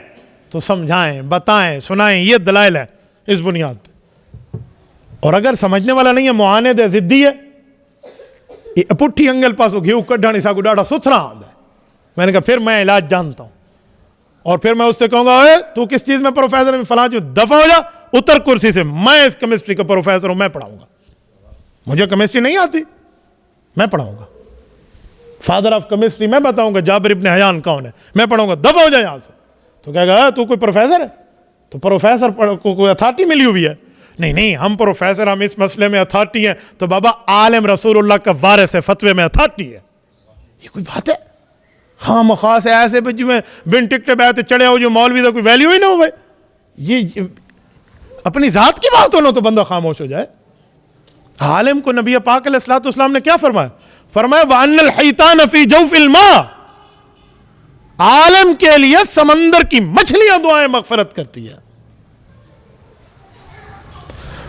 تو سمجھائیں, بتائیں, سنائیں, یہ دلائل ہے اس بنیاد پہ. اور اگر سمجھنے والا نہیں ہے, معاند ہے, ضدی ہے, یہ پٹھی انگل پاسو گھیو کڈھانی سا کو ڈاڑا ستھرا آندا ہے, میں نے کہا پھر میں علاج جانتا ہوں. اور پھر میں اس سے کہوں گا اے تو کس چیز میں پروفیسر ہے, فلاں چیز, دفع ہو جا, اتر کرسی سے, میں اس کیمسٹری کا پروفیسر ہوں, میں پڑھاؤں گا. مجھے کیمسٹری نہیں آتی, میں پڑھاؤں گا. فادر آف کیمسٹری میں بتاؤں گا, جابر ابن حیان کون ہے, میں پڑھاؤں گا, دفع ہو جا یہاں سے. تو کہے گا تو کوئی پروفیسر ہے, تو پروفیسر کو کوئی اتھارٹی ملی ہوئی ہے. نہیں ہم پروفیسر, ہم اس مسئلے میں اتھارٹی ہیں. تو بابا عالم رسول اللہ کا وارث ہے, فتوے میں اتھارٹی ہے. یہ کوئی بات ہے؟ ہاں مخاص ایسے بھی جو بن ٹکٹے بیٹھے چڑھے ہو جو مولوی دا کوئی ویلیو ہی نہ ہو. یہ اپنی ذات کی بات ہو نا تو بندہ خاموش ہو جائے. عالم کو نبی پاک علیہ الصلوۃ والسلام نے کیا فرمایا؟ فرمایا وَأَنَّ الْحَيْتَانَ فِي جَوْفِ الْمَاءِ, عالم کے لیے سمندر کی مچھلیاں دعائیں مغفرت کرتی ہیں.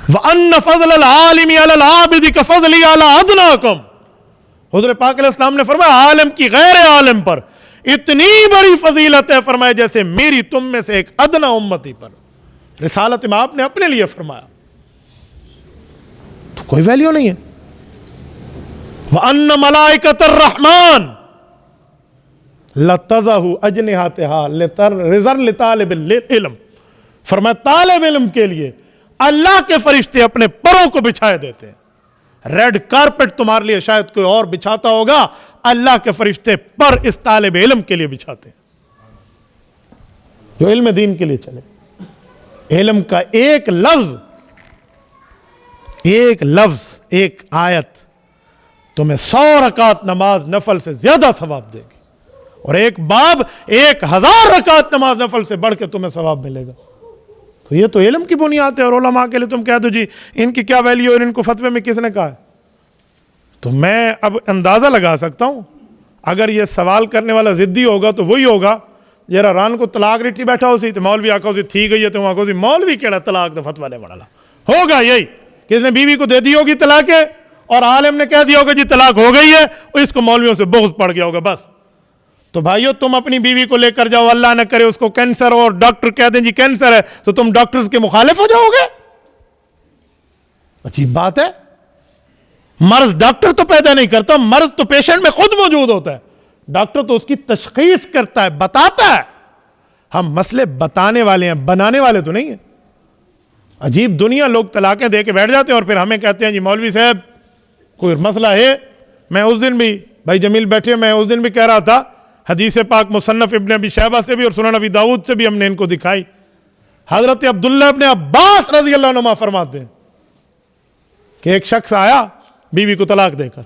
وَأَنَّ فَضْلَ الْعَالِمِ عَلَى الْعَابِدِ كَفَضْلِي عَلَى أَدْنَاكُمْ, حضور پاک علیہ السلام نے فرمایا عالم کی غیر عالم پر اتنی بڑی فضیلت ہے, فرمایا جیسے میری تم میں سے ایک ادنا امتی پر. رسالت میں آپ نے اپنے لیے فرمایا, تو کوئی ویلیو نہیں ہے. وَأَنَّ مَلَائِكَةَ الرَّحْمَانِ لَتَضَعُ أَجْنِحَتَهَا رِزْقًا لِطَالِبِ الْعِلْمِ, فرمایا طالب علم کے لیے اللہ کے فرشتے اپنے پروں کو بچھائے دیتے ہیں. ریڈ کارپٹ تمہارے لیے شاید کوئی اور بچھاتا ہوگا, اللہ کے فرشتے پر اس طالب علم کے لیے بچھاتے ہیں جو علم دین کے لیے چلے. علم کا ایک لفظ, ایک آیت تمہیں 100 رکعت نماز نفل سے زیادہ ثواب دے گی, اور ایک باب 1000 رکعت نماز نفل سے بڑھ کے تمہیں ثواب ملے گا. تو یہ تو علم کی بنیاد ہے. اور علماء کے لیے تم کہہ دو جی ان کی کیا ویلیو اور ان کو فتوے میں کس نے کہا ہے. تو میں اب اندازہ لگا سکتا ہوں, اگر یہ سوال کرنے والا ضدی ہوگا تو وہی ہوگا جرا ران کو طلاق ریٹھی بیٹھا ہو سی تو مولوی آکھو سی تھی گئی ہے, تو آکھو سی مولوی کیڑا طلاق دا فتویٰ لے بڑھا ہوگا. یہی کہ اس نے بیوی کو دے دی ہوگی طلاق ہے اور عالم نے کہہ دیا ہوگا جی طلاق ہو گئی ہے, اور اس کو مولویوں سے بغض پڑ گیا ہوگا بس. تو بھائیو تم اپنی بیوی کو لے کر جاؤ, اللہ نہ کرے اس کو کینسر ہو اور ڈاکٹر کہہ دیں جی کینسر ہے, تو تم ڈاکٹرز کے مخالف ہو جاؤ گے. عجیب بات ہے. مرض ڈاکٹر تو پیدا نہیں کرتا, مرض تو پیشنٹ میں خود موجود ہوتا ہے. ڈاکٹر تو اس کی تشخیص کرتا ہے, بتاتا ہے. ہم مسئلے بتانے والے ہیں, بنانے والے تو نہیں ہیں. عجیب دنیا, لوگ طلاقیں دے کے بیٹھ جاتے ہیں اور پھر ہمیں کہتے ہیں جی مولوی صاحب کوئی مسئلہ ہے. میں اس دن بھی, بھائی جمیل بیٹھے, میں اس دن بھی کہہ رہا تھا حدیث پاک مصنف ابن ابی شیبہ سے بھی اور سنن ابی داؤد سے بھی ہم نے ان کو دکھائی. حضرت عبداللہ ابن عباس رضی اللہ عنہما فرماتے ہیں کہ ایک شخص آیا بیوی کو طلاق دے کر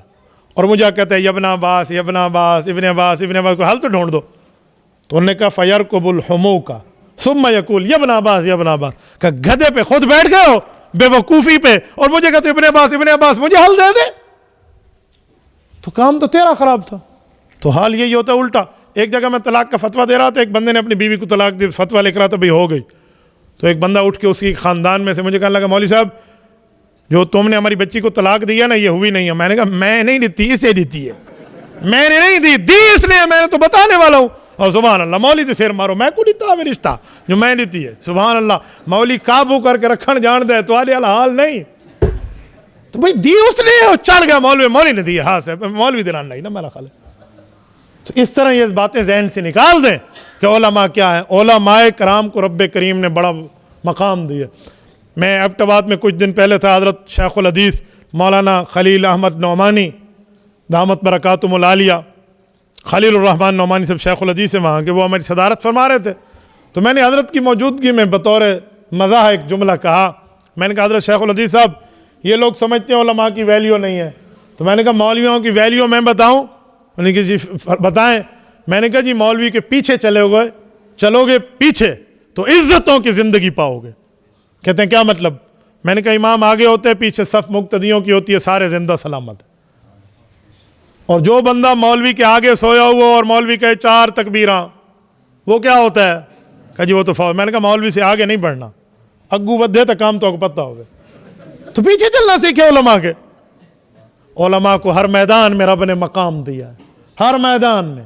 اور مجھے کہتا ہے ابن عباس ابن عباس ابن عباس ابن عباس کو حل تو ڈھونڈ دو. تو انہوں نے کہا فیرکب الحموکا ثم یقول ابن عباس ابن عباس, کہ گدھے پہ خود بیٹھ گئے ہو بے وقوفی پہ, اور مجھے کہتے ابن عباس مجھے حل دے دے. تو کام تو تیرا خراب تھا. تو حال یہی ہوتا ہے الٹا. ایک جگہ میں طلاق کا فتویٰ دے رہا تھا, ایک بندے نے اپنی بیوی کو طلاق دی, فتویٰ لکھ رہا تھا بھئی ہو گئی. تو ایک بندہ اٹھ کے اس کی خاندان میں سے مجھے کہنے لگا مولوی صاحب جو تم نے ہماری بچی کو طلاق دی ہے نا یہ ہوئی نہیں ہے. میں نے کہا میں نہیں دیتی, اسے دیتی ہے. میں نے نہیں دی اس لیے, میں نے تو بتانے والا ہوں. اور سبحان اللہ مولوی تے سیر مارو, میں کو دیتا ہے رشتہ جو میں دیتی ہے. سبحان اللہ, مولوی قابو کر کے رکھن جان دے تو آلے حال نہیں. تو بھئی دی اس نے, چڑھ گیا مولوی نے دی, ہاں سے مولوی دلان نہیں نا میرا خیال ہے. تو اس طرح یہ باتیں ذہن سے نکال دیں کہ علماء کیا ہیں. علماء کرام کو رب کریم نے بڑا مقام دیا. میں ایبٹ آباد میں کچھ دن پہلے تھا. حضرت شیخ الحدیث مولانا خلیل احمد نعمانی دامت برکاتہم العالیہ، خلیل الرحمن نعمانی صاحب شیخ الحدیث ہیں وہاں کے، وہ ہماری صدارت فرما رہے تھے. تو میں نے حضرت کی موجودگی میں بطور مزاح ایک جملہ کہا. میں نے کہا حضرت شیخ الحدیث صاحب یہ لوگ سمجھتے ہیں علماء کی ویلیو نہیں ہے. تو میں نے کہا مولویوں کی ویلیو میں بتاؤں؟ انہوں نے کہا جی بتائیں. میں نے کہا جی مولوی کے پیچھے چلو گے پیچھے تو عزتوں کی زندگی پاؤ گے. کہتے ہیں کیا مطلب؟ میں نے کہا امام آگے ہوتے ہیں، پیچھے صف مقتدیوں کی ہوتی ہے، سارے زندہ سلامت. اور جو بندہ مولوی کے آگے سویا ہوا اور مولوی کہے 4 تکبیراں، وہ کیا ہوتا ہے؟ کہ جی وہ تو فوت. میں نے کہا مولوی سے آگے نہیں بڑھنا، اگو ودھے تو کام تو پتہ ہوگا. تو پیچھے چلنا سیکھے علماء کے. علماء کو ہر میدان میں رب نے مقام دیا ہے، ہر میدان میں.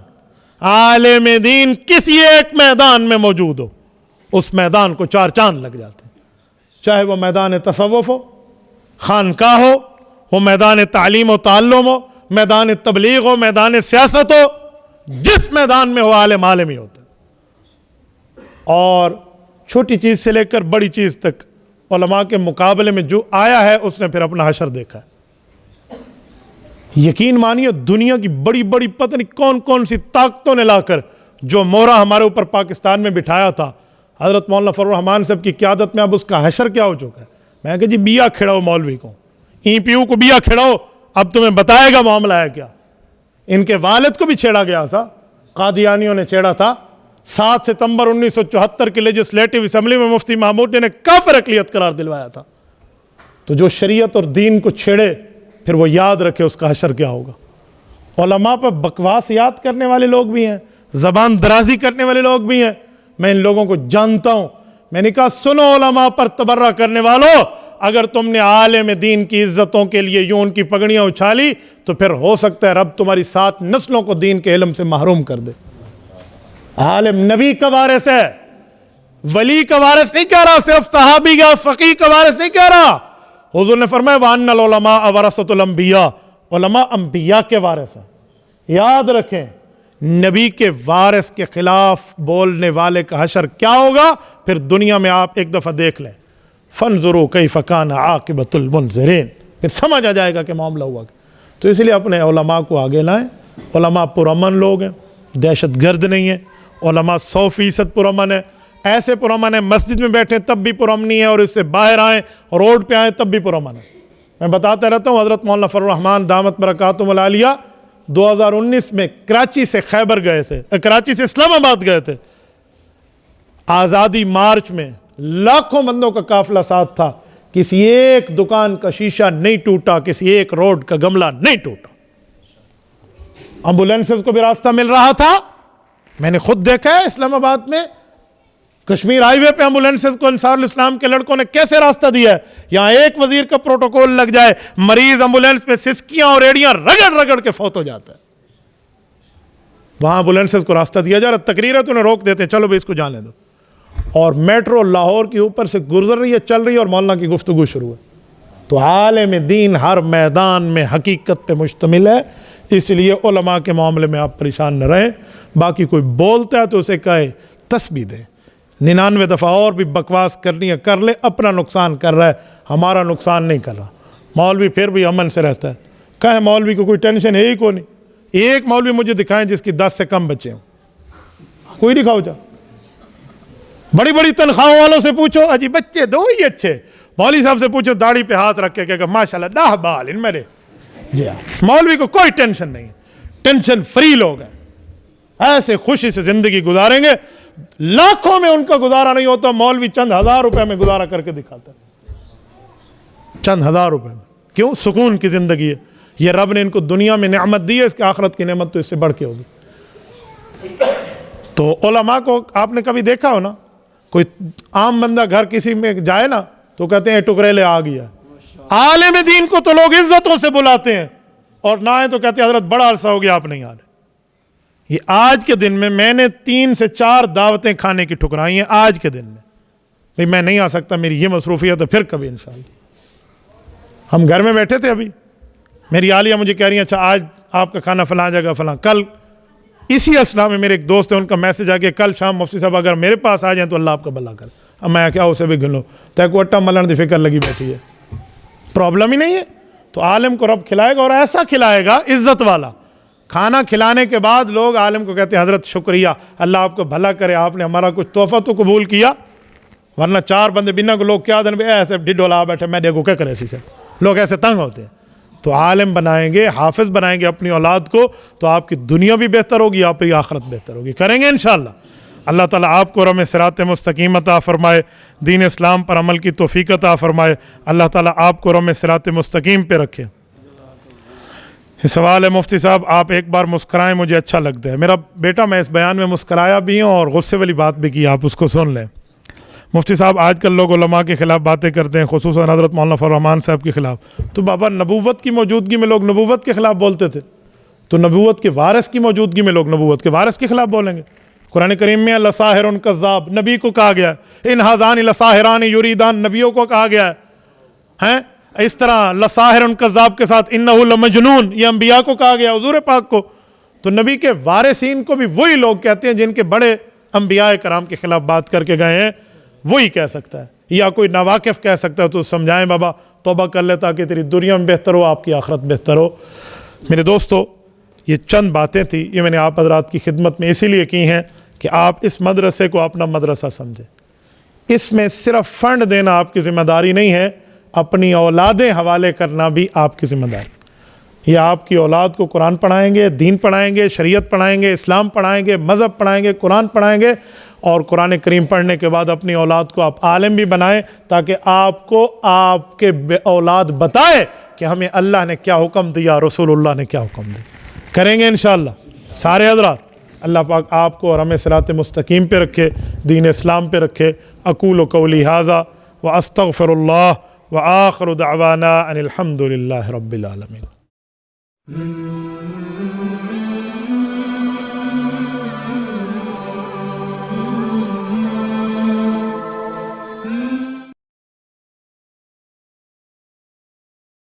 عالم دین کسی ایک میدان میں موجود ہو، اس میدان کو 4 چاند لگ جاتے ہیں. چاہے وہ میدان تصوف ہو، خانقاہ ہو، وہ میدان تعلیم و تعلم ہو، میدان تبلیغ ہو، میدان سیاست ہو، جس میدان میں ہو عالم عالم ہی ہوتا ہے. اور چھوٹی چیز سے لے کر بڑی چیز تک علماء کے مقابلے میں جو آیا ہے اس نے پھر اپنا حشر دیکھا ہے. یقین مانیے دنیا کی بڑی بڑی پتہ نہیں کون کون سی طاقتوں نے لا کر جو مورا ہمارے اوپر پاکستان میں بٹھایا تھا، حضرت مولانا فضل الرحمان صاحب کی قیادت میں اب اس کا حشر کیا ہو چکا ہے. میں کہا جی بیا کھڑاؤ مولوی کو، EPU کو بیا کھڑاؤ، اب تمہیں بتائے گا معاملہ ہے کیا. ان کے والد کو بھی چھیڑا گیا تھا، قادیانیوں نے چھیڑا تھا. 7 ستمبر 1974 کی لیجسلیٹو اسمبلی میں مفتی محمود نے کافر اقلیت قرار دلوایا تھا. تو جو شریعت اور دین کو چھیڑے پھر وہ یاد رکھے اس کا حشر کیا ہوگا. علماء پر بکواس یاد کرنے والے لوگ بھی ہیں، زبان درازی کرنے والے لوگ بھی ہیں. میں ان لوگوں کو جانتا ہوں. میں نے کہا سنو علماء پر تبرہ کرنے والوں، اگر تم نے عالم دین کی عزتوں کے لیے یوں ان کی پگڑیاں اچھالی تو پھر ہو سکتا ہے رب تمہاری 7 نسلوں کو دین کے علم سے محروم کر دے. عالم نبی کا وارث ہے، ولی کا وارث نہیں کہہ رہا، صرف صحابی کا فقیہ کا وارث نہیں کہہ رہا. حضور نے فرمایا وَأَنَّ الْعُلَمَاءَ وَرَثَةُ الْأَنْبِيَاءِ، علماء انبیاء کے وارث ہیں. یاد رکھیں نبی کے وارث کے خلاف بولنے والے کا حشر کیا ہوگا پھر دنیا میں آپ ایک دفعہ دیکھ لیں. فَانْظُرُوا كَيْفَ كَانَ عَاقِبَةُ الْمُنذِرِينَ، پھر سمجھ آ جائے گا کہ معاملہ ہوا. تو اس لیے اپنے علماء کو آگے لائیں. علماء پرامن لوگ ہیں، دہشت گرد نہیں ہیں. علماء 100% پرامن ہے. ایسے پرامن ہے مسجد میں بیٹھیں تب بھی پرامنی ہے، اور اس سے باہر آئیں روڈ پہ آئیں تب بھی پرامن ہے. میں بتاتا رہتا ہوں حضرت مولانا فضل الرحمان دامت برکاتہم العالیہ 2019 میں کراچی سے خیبر گئے تھے، کراچی سے اسلام آباد گئے تھے. آزادی مارچ میں لاکھوں بندوں کا قافلہ ساتھ تھا، کسی ایک دکان کا شیشہ نہیں ٹوٹا، کسی ایک روڈ کا گملہ نہیں ٹوٹا. ایمبولینسز کو بھی راستہ مل رہا تھا. میں نے خود دیکھا ہے اسلام آباد میں کشمیر ہائی وے پہ ایمبولینسز کو انصار الاسلام کے لڑکوں نے کیسے راستہ دیا ہے. یہاں ایک وزیر کا پروٹوکول لگ جائے، مریض ایمبولینس میں سسکیاں اور ایڑیاں رگڑ رگڑ کے فوت ہو جاتا ہے. وہاں ایمبولینسز کو راستہ دیا جا رہا، تقریر ہے تو انہیں روک دیتے چلو بھی اس کو جانے دو. اور میٹرو لاہور کے اوپر سے گزر رہی ہے، چل رہی ہے، اور مولانا کی گفتگو شروع ہے. تو عالم دین ہر میدان میں حقیقت پہ مشتمل ہے. اس لیے علماء کے معاملے میں آپ پریشان نہ رہیں. باقی کوئی بولتا ہے تو اسے کہے تسبیح دیں. 99 دفعہ اور بھی بکواس کرنی ہے کر لے، اپنا نقصان کر رہا ہے، ہمارا نقصان نہیں کر رہا. مولوی پھر بھی امن سے رہتا ہے. کہیں مولوی کو کوئی ٹینشن ہے ہی کو نہیں. ایک مولوی مجھے دکھائیں جس کی 10 سے کم بچے ہوں، کوئی دکھاؤ جا. بڑی بڑی تنخواہوں والوں سے پوچھو اجی بچے 2 ہی اچھے. مولوی صاحب سے پوچھو داڑھی پہ ہاتھ رکھ کے کہ ماشاءاللہ 10 بال ان میرے. جی ہاں، مولوی کو کوئی ٹینشن نہیں ہے، ٹینشن فری لوگ ہیں. ایسے خوشی سے زندگی گزاریں گے. لاکھوں میں ان کا گزارا نہیں ہوتا، مولوی چند 1000 روپے میں گزارا کر کے دکھاتا ہے. چند 1000 روپے میں کیوں؟ سکون کی زندگی ہے. یہ رب نے ان کو دنیا میں نعمت دی ہے، اس کے آخرت کی نعمت تو اس سے بڑھ کے ہوگی. تو علماء کو آپ نے کبھی دیکھا ہو نا، کوئی عام بندہ گھر کسی میں جائے نا تو کہتے ہیں ٹکریلے آ گیا. عالم دین کو تو لوگ عزتوں سے بلاتے ہیں، اور نہ آئے تو کہتے ہیں حضرت بڑا عرصہ ہو گیا آپ نہیں آ رہے. یہ آج کے دن میں نے 3 سے 4 دعوتیں کھانے کی ٹھکرائی ہیں آج کے دن میں. بھئی میں نہیں آ سکتا، میری یہ مصروفیت ہے، پھر کبھی انشاءاللہ. ہم گھر میں بیٹھے تھے، ابھی میری عالیہ مجھے کہہ رہی ہیں اچھا آج آپ کا کھانا فلاں جگہ فلاں. کل اسی اسنا میں میرے ایک دوست ہیں، ان کا میسج آ کہ کل شام مفتی صاحب اگر میرے پاس آ جائیں تو اللہ آپ کا بھلا کرے. اب میں کیا اسے بھی گنوں تے کو اٹا ملن دی فکر لگی بیٹھی ہے، پرابلم ہی نہیں ہے. تو عالم کو رب کھلائے گا اور ایسا کھلائے گا عزت والا. کھانا کھلانے کے بعد لوگ عالم کو کہتے ہیں حضرت شکریہ، اللہ آپ کو بھلا کرے، آپ نے ہمارا کچھ تحفہ تو قبول کیا. ورنہ چار بندے بنا کو لوگ کیا دن ایسے ڈڈولا بیٹھے میں دیکھو کیا کرے اسی سے، لوگ ایسے تنگ ہوتے ہیں. تو عالم بنائیں گے، حافظ بنائیں گے اپنی اولاد کو تو آپ کی دنیا بھی بہتر ہوگی، آپ کی آخرت بہتر ہوگی. کریں گے انشاءاللہ. اللہ تعالیٰ آپ کو رحم صراط مستقیم عطا فرمائے، دین اسلام پر عمل کی توفیق عطا فرمائے. اللہ تعالیٰ آپ کو رحم صراط مستقیم پہ رکھے. سوال ہے مفتی صاحب آپ ایک بار مسکرائیں مجھے اچھا لگتا ہے. میرا بیٹا میں اس بیان میں مسکرایا بھی ہوں اور غصے والی بات بھی کی، آپ اس کو سن لیں. مفتی صاحب آج کل لوگ علماء کے خلاف باتیں کرتے ہیں، خصوصاً حضرت مولانا فضل الرحمان صاحب کے خلاف. تو بابا نبوت کی موجودگی میں لوگ نبوت کے خلاف بولتے تھے، تو نبوت کے وارث کی موجودگی میں لوگ نبوت کے وارث کے خلاف بولیں گے. قرآن کریم میں لساحر کذاب نبی کو کہا گیا ہے، ان ہذان لساحران یریدان نبیوں کو کہا گیا ہے. اس طرح لساحر کذاب کے ساتھ انہ لمجنون یہ انبیاء کو کہا گیا، حضور پاک کو. تو نبی کے وارثین کو بھی وہی لوگ کہتے ہیں جن کے بڑے انبیاء کرام کے خلاف بات کر کے گئے ہیں، وہی کہہ سکتا ہے. یا کوئی ناواقف کہہ سکتا ہے تو سمجھائیں بابا توبہ کر لے تاکہ تیری دنیا میں بہتر ہو، آپ کی آخرت بہتر ہو. میرے دوستو یہ چند باتیں تھیں، یہ میں نے آپ حضرات کی خدمت میں اسی لیے کی ہیں کہ آپ اس مدرسے کو اپنا مدرسہ سمجھیں. اس میں صرف فنڈ دینا آپ کی ذمہ داری نہیں ہے، اپنی اولادیں حوالے کرنا بھی آپ کی ذمہ داری. یہ آپ کی اولاد کو قرآن پڑھائیں گے، دین پڑھائیں گے، شریعت پڑھائیں گے، اسلام پڑھائیں گے، مذہب پڑھائیں گے، قرآن پڑھائیں گے. اور قرآن کریم پڑھنے کے بعد اپنی اولاد کو آپ عالم بھی بنائیں تاکہ آپ کو آپ کے اولاد بتائے کہ ہمیں اللہ نے کیا حکم دیا، رسول اللہ نے کیا حکم دیا. کریں گے انشاءاللہ سارے حضرات. اللہ پاک آپ کو رحم صراط مستقیم پہ رکھے، دین اسلام پہ رکھے. اقول قولی ھذا واستغفر اللہ وآخر دعوانا ان الحمد للہ رب العالمین.